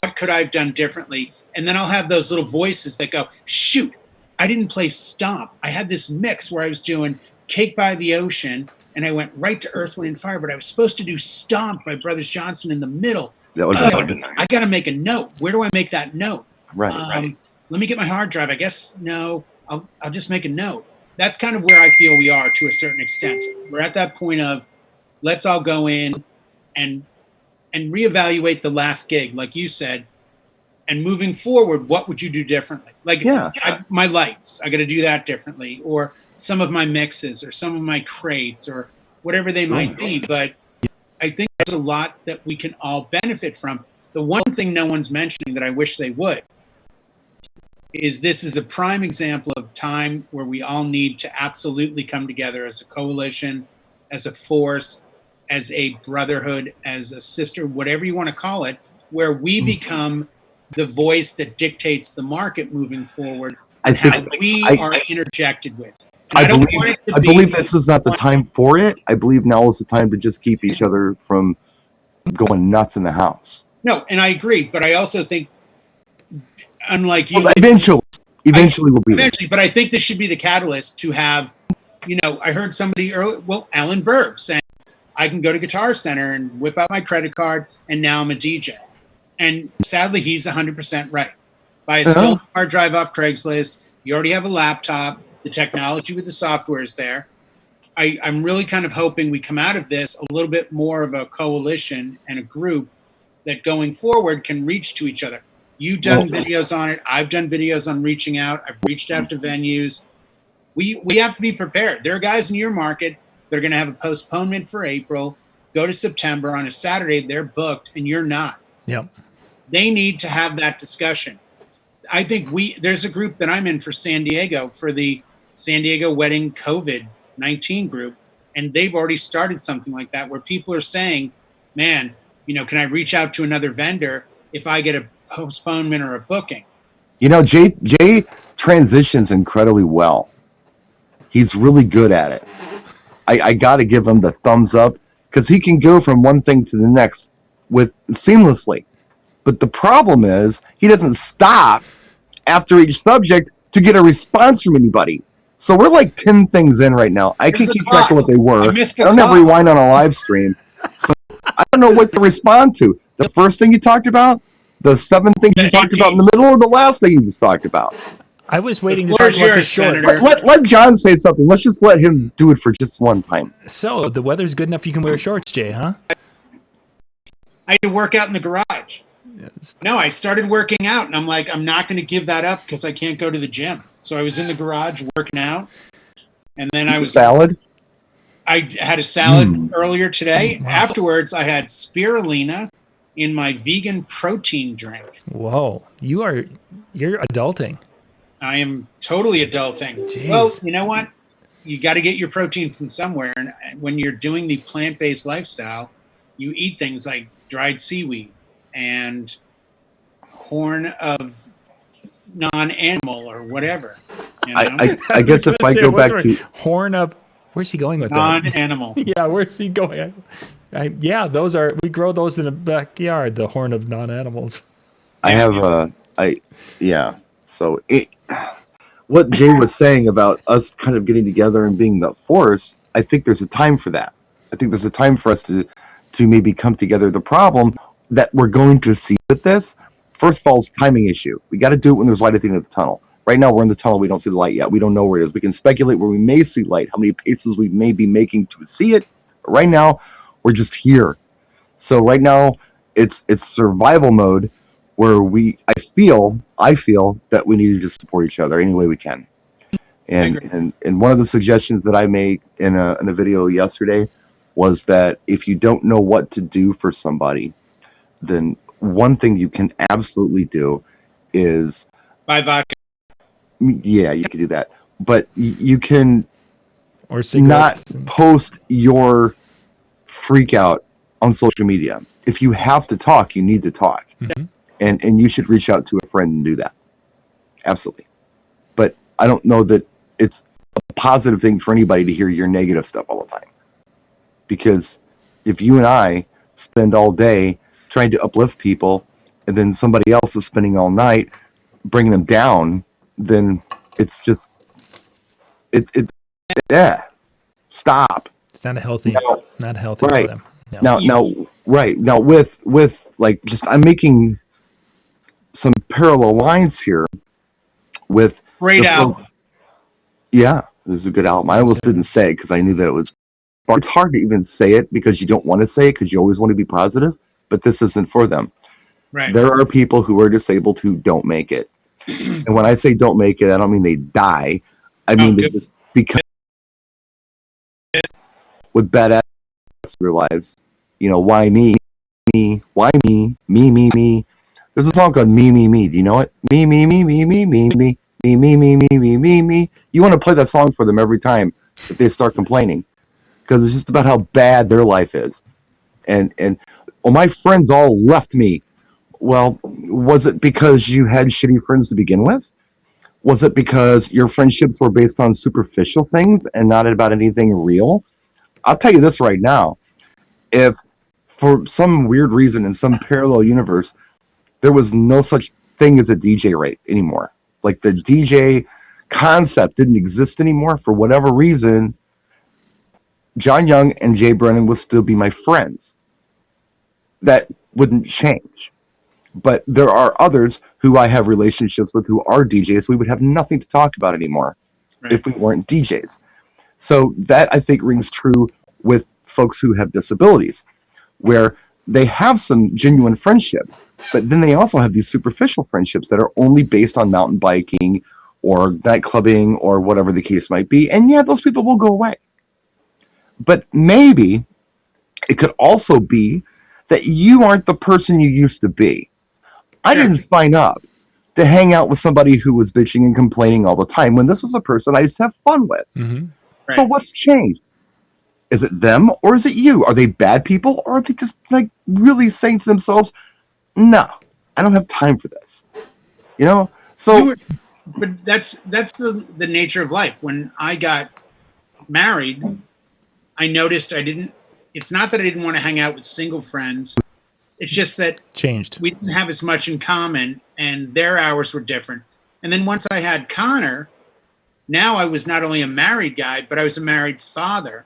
S3: What could I have done differently? And then I'll have those little voices that go, shoot, I didn't play Stomp. I had this mix where I was doing Cake by the Ocean, and I went right to Earth, Wind, and Fire, but I was supposed to do Stomp by Brothers Johnson in the middle.
S2: That would have been nice.
S3: I got to make a note. Where do I make that note?
S2: Right.
S3: Let me get my hard drive. I guess, no, I'll just make a note. That's kind of where I feel we are to a certain extent. We're at that point of let's all go in and reevaluate the last gig, like you said, and moving forward, what would you do differently? Like my lights, I got to do that differently, or some of my mixes, or some of my crates, or whatever they might be. But I think there's a lot that we can all benefit from. The one thing no one's mentioning that I wish they would is this is a prime example of time where we all need to absolutely come together as a coalition, as a force, as a brotherhood, as a sister, whatever you want to call it, where we become the voice that dictates the market moving forward, and how we are interjected with.
S2: I believe this is not the time for it. I believe now is the time to just keep each other from going nuts in the house.
S3: No, and I agree, but I also think, unlike you,
S2: well, eventually, Eventually, we'll be there.
S3: Eventually, but I think this should be the catalyst to have, I heard somebody earlier, Alan Berg saying, I can go to Guitar Center and whip out my credit card, and now I'm a DJ. And sadly, he's 100% right. Buy a still hard drive off Craigslist. You already have a laptop. The technology with the software is there. I'm really kind of hoping we come out of this a little bit more of a coalition and a group that going forward can reach to each other. You've done videos on it. I've done videos on reaching out. I've reached out to venues. We have to be prepared. There are guys in your market that are going to have a postponement for April, go to September. On a Saturday, they're booked, and you're not.
S1: Yep.
S3: They need to have that discussion. I think there's a group that I'm in for San Diego, for the San Diego Wedding COVID-19 group, and they've already started something like that where people are saying, man, can I reach out to another vendor if I get a postponement or a booking?
S2: Jay transitions incredibly well. He's really good at it. I got to give him the thumbs up because he can go from one thing to the next with seamlessly. But the problem is he doesn't stop after each subject to get a response from anybody. So we're like 10 things in right now. I can't keep track of what they were. I don't have rewind on a live stream. So I don't know what to respond to. The first thing you talked about, the 7 things you talked about in the middle, or the last thing you just talked about?
S1: I was waiting to talk about the shorts.
S2: Let John say something. Let's just let him do it for just one time.
S1: So the weather's good enough you can wear shorts, Jay, huh?
S3: I had to work out in the garage. Yes. No, I started working out, and I'm like, I'm not going to give that up because I can't go to the gym. So I was in the garage working out, and then I had a salad earlier today. Wow. Afterwards, I had spirulina in my vegan protein drink.
S1: Whoa, you're adulting.
S3: I am totally adulting.
S1: Jeez.
S3: Well, you know what? You got to get your protein from somewhere, and when you're doing the plant-based lifestyle, you eat things like dried seaweed and horn of non-animal or whatever.
S2: I guess if I go back to
S1: horn of, where's he going with
S3: non-animal?
S1: Yeah, where's he going? We grow those in the backyard. The horn of non-animals.
S2: So what Jay was saying about us kind of getting together and being the force, I think there's a time for that. I think there's a time for us to maybe come together. The problem that we're going to see with this, first of all, is timing issue. We got to do it when there's light at the end of the tunnel. Right now, we're in the tunnel. We don't see the light yet. We don't know where it is. We can speculate where we may see light, how many paces we may be making to see it. But right now, we're just here. So right now, it's survival mode where I feel that we need to just support each other any way we can. And one of the suggestions that I made in a video yesterday was that if you don't know what to do for somebody, then one thing you can absolutely do is
S3: buy vodka.
S2: Yeah, you can do that, but you can
S1: or
S2: not post your freak out on social media. If you have to talk, you need to talk, and you should reach out to a friend and do that. Absolutely, but I don't know that it's a positive thing for anybody to hear your negative stuff all the time, because if you and I spend all day trying to uplift people, and then somebody else is spending all night bringing them down, then it's just stop.
S1: It's not healthy. Not healthy
S2: right.
S1: for them. No.
S2: Now with like, just I'm making some parallel lines here with
S3: great album.
S2: Yeah, this is a good album. I almost didn't say it because I knew that it was. It's hard to even say it because you don't want to say it because you always want to be positive, but this isn't for them.
S3: Right.
S2: There are people who are disabled who don't make it. And when I say don't make it, I don't mean they die. I mean they just become with bad attitudes in their lives. Why me? Why me? Me. There's a song called Me. Do you know it? Me. Me. You want to play that song for them every time if they start complaining, because it's just about how bad their life is. And my friends all left me. Well, was it because you had shitty friends to begin with? Was it because your friendships were based on superficial things and not about anything real? I'll tell you this right now. If for some weird reason in some parallel universe, there was no such thing as a DJ rate anymore, like the DJ concept didn't exist anymore for whatever reason, John Young and Jay Brennan will still be my friends. That wouldn't change. But there are others who I have relationships with who are DJs. We would have nothing to talk about anymore if we weren't DJs. So that I think rings true with folks who have disabilities, where they have some genuine friendships, but then they also have these superficial friendships that are only based on mountain biking or night clubbing or whatever the case might be. And yeah, those people will go away. But maybe it could also be that you aren't the person you used to be. I didn't sign up to hang out with somebody who was bitching and complaining all the time when this was a person I used to have fun with.
S1: Mm-hmm.
S3: Right.
S2: So what's changed? Is it them or is it you? Are they bad people or are they just like really saying to themselves, no, I don't have time for this? You know? So
S3: but that's the nature of life. When I got married, I noticed it's not that I didn't want to hang out with single friends. It's just that
S1: Changed.
S3: we didn't have as much in common and their hours were different. And then once I had Connor, now I was not only a married guy, but I was a married father.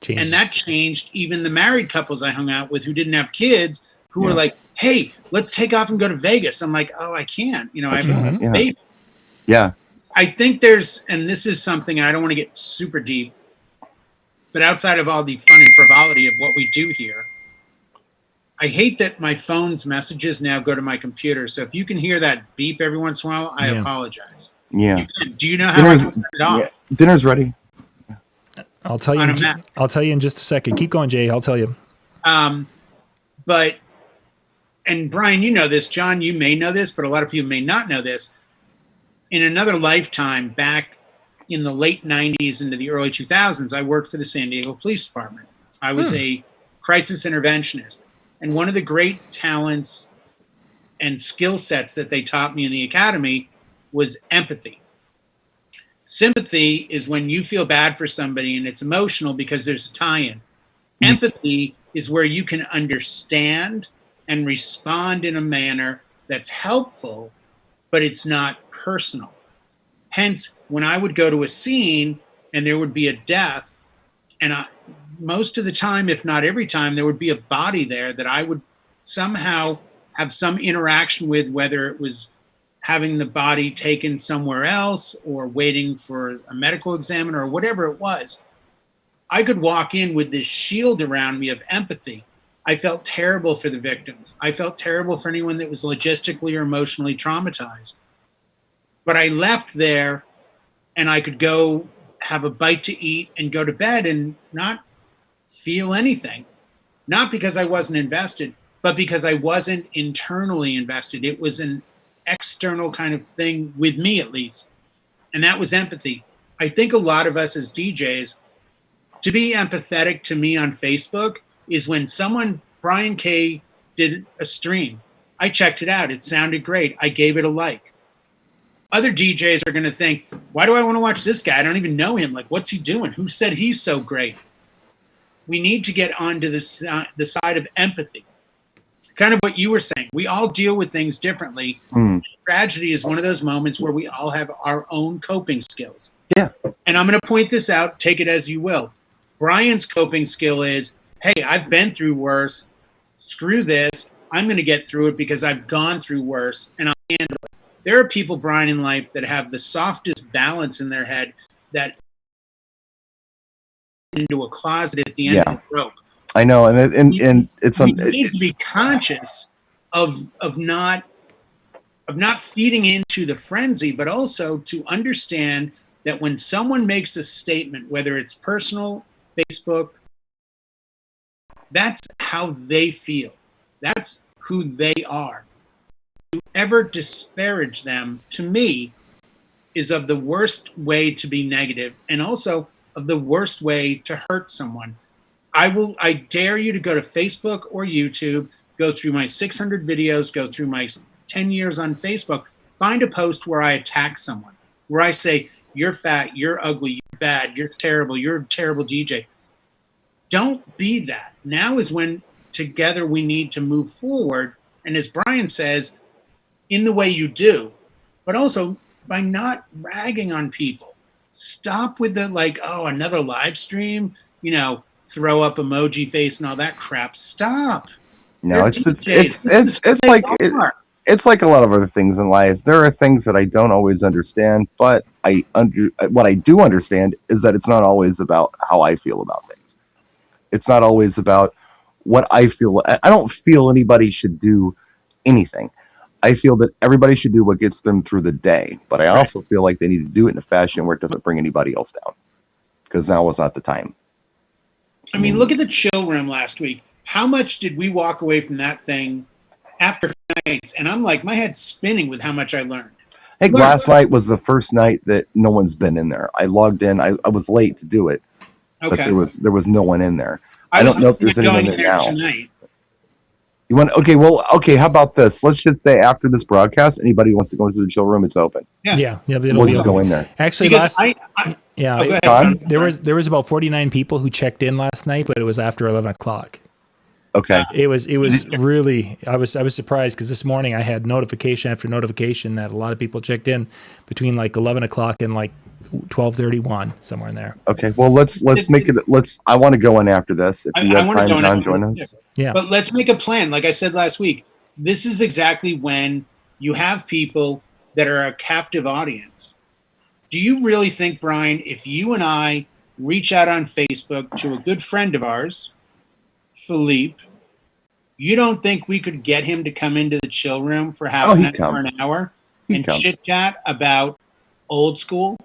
S1: Changed.
S3: And that changed even the married couples I hung out with who didn't have kids, who were like, hey, let's take off and go to Vegas. I'm like, oh, I can't. You know, I have a baby.
S2: Yeah.
S3: I think and this is something, I don't want to get super deep, but outside of all the fun and frivolity of what we do here, I hate that my phone's messages now go to my computer. So if you can hear that beep every once in a while, I apologize.
S2: Yeah.
S3: Do you know how I can turn it off?
S2: Yeah. Dinner's ready.
S1: I'll tell you. I'll tell you in just a second. Keep going, Jay. I'll tell you.
S3: But, and Brian, you know this. John, you may know this, but a lot of people may not know this. In another lifetime, back in the late 90s into the early 2000s, I worked for the San Diego Police Department. I was a crisis interventionist. And one of the great talents and skill sets that they taught me in the academy was empathy. Sympathy is when you feel bad for somebody and it's emotional because there's a tie-in. Empathy is where you can understand and respond in a manner that's helpful, but it's not personal. Hence, when I would go to a scene and there would be a death, and most of the time, if not every time, there would be a body there that I would somehow have some interaction with, whether it was having the body taken somewhere else or waiting for a medical examiner or whatever it was. I could walk in with this shield around me of empathy. I felt terrible for the victims. I felt terrible for anyone that was logistically or emotionally traumatized. But I left there and I could go have a bite to eat and go to bed and not feel anything. Not because I wasn't invested, but because I wasn't internally invested. It was an external kind of thing with me, at least. And that was empathy. I think a lot of us as DJs, to be empathetic to me on Facebook is when Brian K did a stream. I checked it out. It sounded great. I gave it a like. Other DJs are going to think, why do I want to watch this guy? I don't even know him. Like, what's he doing? Who said he's so great? We need to get onto the side of empathy. Kind of what you were saying. We all deal with things differently. Tragedy is one of those moments where we all have our own coping skills.
S2: Yeah.
S3: And I'm going to point this out. Take it as you will. Brian's coping skill is, hey, I've been through worse. Screw this. I'm going to get through it because I've gone through worse and I'll handle it. There are people, Brian, in life that have the softest balance in their head that into a closet at the end of the rope.
S2: I know, and it's
S3: we need to be conscious of not feeding into the frenzy, but also to understand that when someone makes a statement, whether it's personal, Facebook, that's how they feel. That's who they are. To ever disparage them, to me, is of the worst way to be negative and also of the worst way to hurt someone. I dare you to go to Facebook or YouTube, go through my 600 videos, go through my 10 years on Facebook, find a post where I attack someone, where I say, you're fat, you're ugly, you're bad, you're a terrible DJ. Don't be that. Now is when together we need to move forward. And as Brian says, in the way you do, but also by not ragging on people. Stop with the like, oh, another live stream, throw up emoji face and all that crap. Stop.
S2: No,
S3: They're
S2: it's
S3: DJs. This is
S2: it's
S3: who
S2: like
S3: they are.
S2: it's like a lot of other things in life. There are things that I don't always understand, but what I do understand is that it's not always about how I feel about things. It's not always about what I feel. I don't feel anybody should do anything. I feel that everybody should do what gets them through the day, but I also feel like they need to do it in a fashion where it doesn't bring anybody else down, because now is not the time.
S3: I mean, look at the chill room last week. How much did we walk away from that thing after nights? And I'm like, my head's spinning with how much I learned.
S2: I think last night was the first night that no one's been in there. I logged in. I was late to do it, but
S3: Okay.
S2: there was no one in there.
S3: I
S2: I don't know if there's
S3: going
S2: anyone
S3: in
S2: there now.
S3: tonight.
S2: You want? Okay, well, okay. How about this? Let's just say after this broadcast, anybody who wants to go into the chill room, it's open.
S1: Yeah. It'll
S2: We'll
S1: be
S2: just
S1: open.
S2: go in there.
S1: Actually,
S3: Because
S1: last
S3: I
S1: yeah,
S3: oh, go ahead,
S2: John?
S3: John.
S1: there was about 49 people who checked in last night, but it was after 11 o'clock.
S2: Okay.
S1: It was really, I was surprised because this morning I had notification after notification that a lot of people checked in between like 11 o'clock and like 12:31, somewhere in there.
S2: Okay. Well, let's make it. I want to go in after this. If you
S3: I
S2: have
S3: want to
S2: time,
S3: go in
S2: John,
S3: after
S2: join
S3: this,
S2: us.
S1: Yeah.
S3: But let's make a plan. Like I said last week, this is exactly when you have people that are a captive audience. Do you really think, Brian, if you and I reach out on Facebook to a good friend of ours, Philippe, you don't think we could get him to come into the chill room for half
S2: he'd
S3: an
S2: come.
S3: hour, an hour,
S2: He'd
S3: and
S2: come.
S3: chit chat about old school?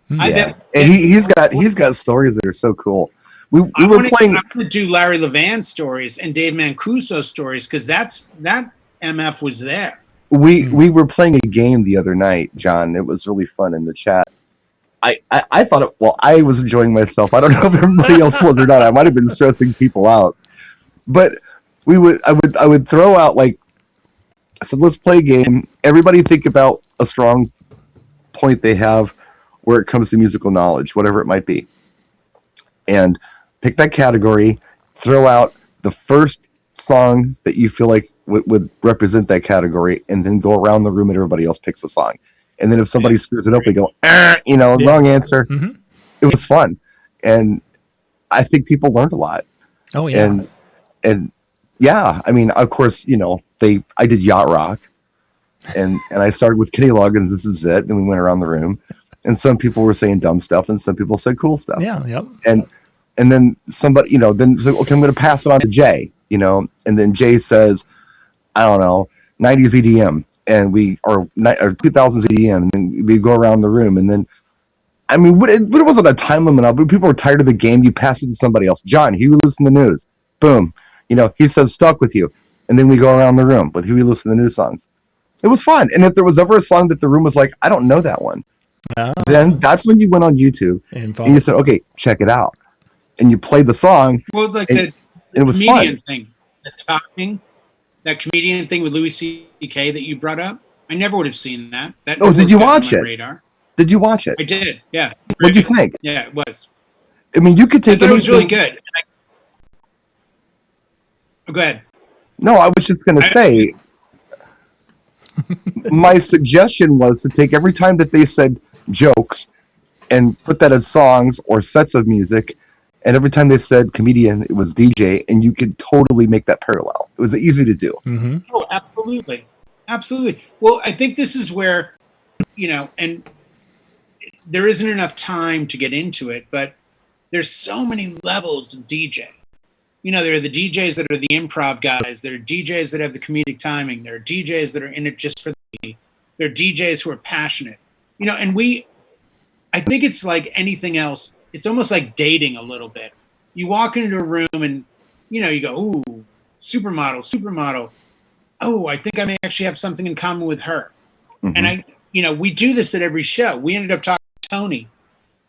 S1: Hmm.
S3: I
S2: Yeah.
S3: bet.
S2: And he's got stories that are so cool. We
S3: I
S2: were
S3: want
S2: playing.
S3: to do Larry Levan stories and Dave Mancuso stories because that MF was there.
S2: We were playing a game the other night, John. It was really fun in the chat. I thought it, well, I was enjoying myself. I don't know if everybody else was or not. I might have been stressing people out. But I would throw out, like, I said, let's play a game. Everybody think about a strong point they have where it comes to musical knowledge, whatever it might be. And pick that category, throw out the first song that you feel like would represent that category, and then go around the room and everybody else picks a song. And then if somebody screws it up, we go, wrong answer.
S1: Mhm.
S2: It was fun. And I think people learned a lot.
S1: Oh yeah.
S2: And yeah, I mean, of course, I did Yacht Rock, and I started with Kenny Loggins, This Is It, and we went around the room, and some people were saying dumb stuff, and some people said cool stuff.
S1: Yeah. Yep.
S2: And then somebody, then said, okay, I'm going to pass it on to Jay, and then Jay says, I don't know, 90s EDM, and or 2000s EDM, and then we go around the room, and then, I mean, it wasn't a time limit, but people were tired of the game. You pass it to somebody else. John, Huey Lewis in the News. Boom. He says Stuck With You. And then we go around the room with Huey Lewis in the News songs. It was fun. And if there was ever a song that the room was like, I don't know that one, then that's when you went on YouTube and you said, okay, check it out. And you played the song.
S3: Well, like
S2: and
S3: the
S2: it was
S3: comedian
S2: fun.
S3: thing, that comedian thing with Louis C.K. that you brought up. I never would have seen that.
S2: Oh, did you
S3: never
S2: watch
S3: got on
S2: it?
S3: my radar.
S2: Did you watch it?
S3: I did. Yeah.
S2: What did you think?
S3: Yeah, it was.
S2: I mean, you could
S3: I
S2: take
S3: thought it was really
S2: anything-
S3: good. Go ahead.
S2: No, I was just going to say, my suggestion was to take every time that they said jokes and put that as songs or sets of music, and every time they said comedian, it was DJ, and you could totally make that parallel. It was easy to do.
S1: Mm-hmm.
S3: Oh, absolutely. Absolutely. Well, I think this is where, and there isn't enough time to get into it, but there's so many levels of DJ. There are the DJs that are the improv guys. There are DJs that have the comedic timing. There are DJs that are in it just for the. There are DJs who are passionate. And I think it's like anything else. It's almost like dating a little bit. You walk into a room and, you go, ooh, supermodel. Oh, I think I may actually have something in common with her.
S2: Mhm.
S3: And we do this at every show. We ended up talking to Tony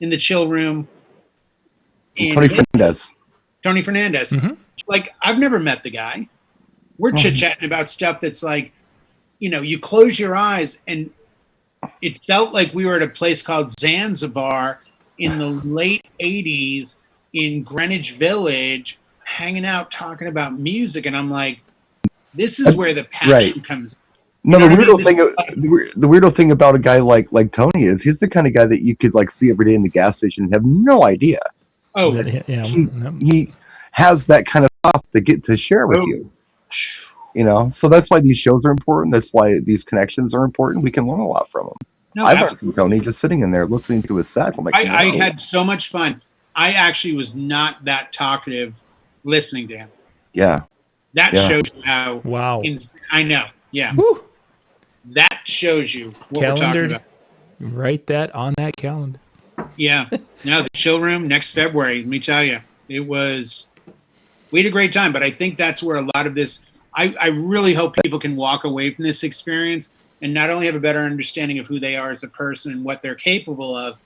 S3: in the chill room.
S2: Tony Fernandez.
S3: Tony Fernandez.
S1: Mhm.
S3: Like, I've never met the guy. We're chit-chatting about stuff that's like, you close your eyes and it felt like we were at a place called Zanzibar in the late 80s in Greenwich Village, hanging out, talking about music. And I'm like, this is where the passion comes.
S2: No,
S3: You
S2: the
S3: know what I
S2: weirdo
S3: mean?
S2: thing, the weirdo thing about a guy like Tony is he's the kind of guy that you could like see every day in the gas station and have no idea
S3: Oh,
S1: Yeah.
S2: he
S1: Yeah.
S2: he has that kind of stuff to get to share with
S3: oh.
S2: you. You know, so that's why these shows are important. That's why these connections are important. We can learn a lot from them.
S3: No,
S2: I learned from Tony just sitting in there listening to his sets. I'm like,
S3: I
S2: wow.
S3: had so much fun. I actually was not that talkative listening to him.
S2: Yeah,
S3: That
S2: Yeah.
S3: shows you how.
S1: Wow.
S3: I know. Yeah.
S1: Whew.
S3: That shows you what we're talking
S1: Calendared.
S3: about.
S1: Write that on that calendar.
S3: Yeah. No, the chill room next February. Let me tell you, we had a great time. But I think that's where a lot of this. I really hope people can walk away from this experience and not only have a better understanding of who they are as a person and what they're capable of,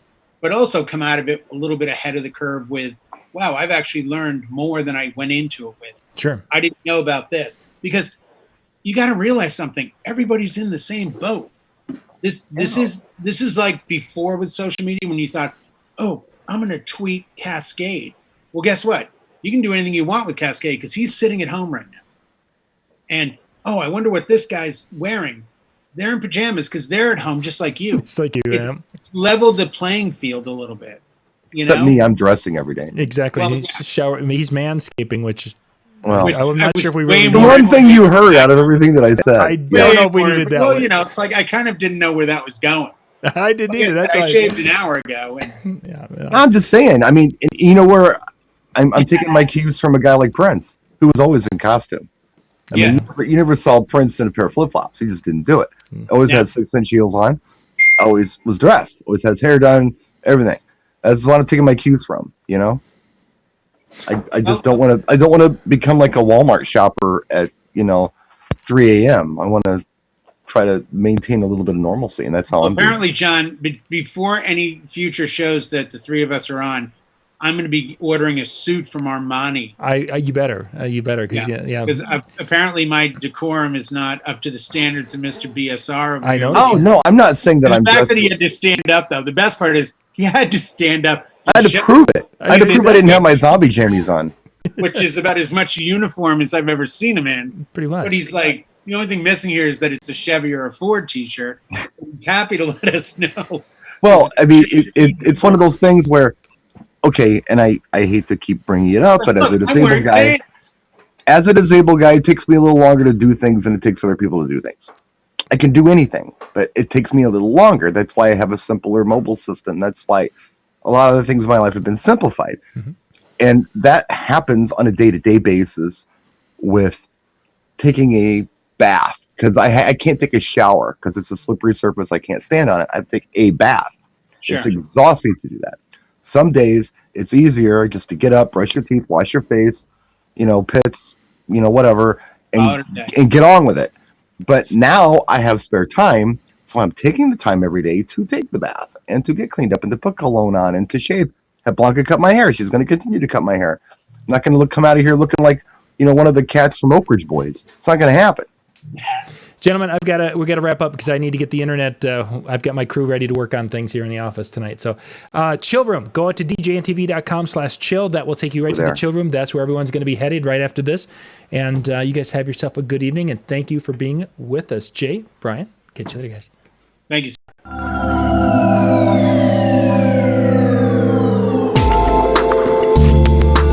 S3: but also come out of it a little bit ahead of the curve with, wow, I've actually learned more than I went into it with.
S1: Sure.
S3: I didn't know about this, because you got to realize something. Everybody's in the same boat. This is like before with social media when you thought, oh, I'm going to tweet Cascade. Well, guess what? You can do anything you want with Cascade because he's sitting at home right now. And, oh, I wonder what this guy's wearing. They're in pajamas because they're at home just like you.
S1: Just like you, man.
S3: It's leveled the playing field a little bit. You
S2: except
S3: know?
S2: me, I'm dressing every day.
S1: Exactly.
S3: Well,
S1: he's he's manscaping, which
S2: Well,
S1: I'm not
S3: was
S1: sure if we
S3: way
S1: really
S2: the
S3: more-
S1: need.
S2: one thing you heard out of everything that I said.
S1: I don't know if we needed that
S3: Well,
S1: one.
S3: you know, it's like I kind of didn't know where that was going.
S1: I didn't either. That's
S3: I
S1: why.
S3: shaved an hour ago. And
S1: Yeah.
S2: I'm just saying. I mean, you know where I'm taking my cues from a guy like Prince, who was always in costume. I mean, you never saw Prince in a pair of flip flops. He just didn't do it. Always
S3: Yeah.
S2: had 6-inch heels on. Always was dressed. Always had his hair done. Everything. That's what I'm taking my cues from. You know. I just don't want to. I don't want to become like a Walmart shopper at 3 a.m. I want to try to maintain a little bit of normalcy, and that's how
S3: Well,
S2: I'm doing.
S3: apparently, John, before any future shows that the three of us are on, I'm going to be ordering a suit from Armani.
S1: You better. Because yeah.
S3: Because apparently my decorum is not up to the standards of Mr. BSR.
S1: I know.
S2: Oh no, I'm not saying that
S3: The
S2: I'm
S3: fact
S2: dressed.
S3: that he had to stand up, though, the best part is he had to stand up,
S2: I had to prove it. I had to prove I didn't have my zombie jammies on.
S3: which is about as much uniform as I've ever seen him in.
S1: Pretty much.
S3: But he's like, the only thing missing here is that it's a Chevy or a Ford T-shirt. He's happy to let us know.
S2: Well, I mean, it's one of those things where, okay, and I hate to keep bringing it up, but as a
S3: I'm
S2: disabled
S3: wearing
S2: guy,
S3: pants.
S2: it takes me a little longer to do things than it takes other people to do things. I can do anything, but it takes me a little longer. That's why I have a simpler mobile system. That's why a lot of the things in my life have been simplified.
S1: Mhm.
S2: And that happens on a day-to-day basis with taking a bath, because I can't take a shower because it's a slippery surface. I can't stand on it. I take a bath.
S3: Sure.
S2: It's exhausting to do that. Some days it's easier just to get up, brush your teeth, wash your face, pits, whatever,
S3: Call it a day.
S2: and get on with it. But now I have spare time, so I'm taking the time every day to take the bath and to get cleaned up and to put cologne on and to shave. Have Blanca cut my hair. She's going to continue to cut my hair. I'm not going to come out of here looking like one of the cats from Oak Ridge Boys. It's not going to happen.
S1: Gentlemen, we got to wrap up because I need to get the internet. I've got my crew ready to work on things here in the office tonight. So, chill room. Go out to djntv.com/chill. That will take you right to the chill room. That's where everyone's going to be headed right after this. And you guys have yourself a good evening. And thank you for being with us, Jay, Brian. Catch you later, guys.
S3: Thank you, sir.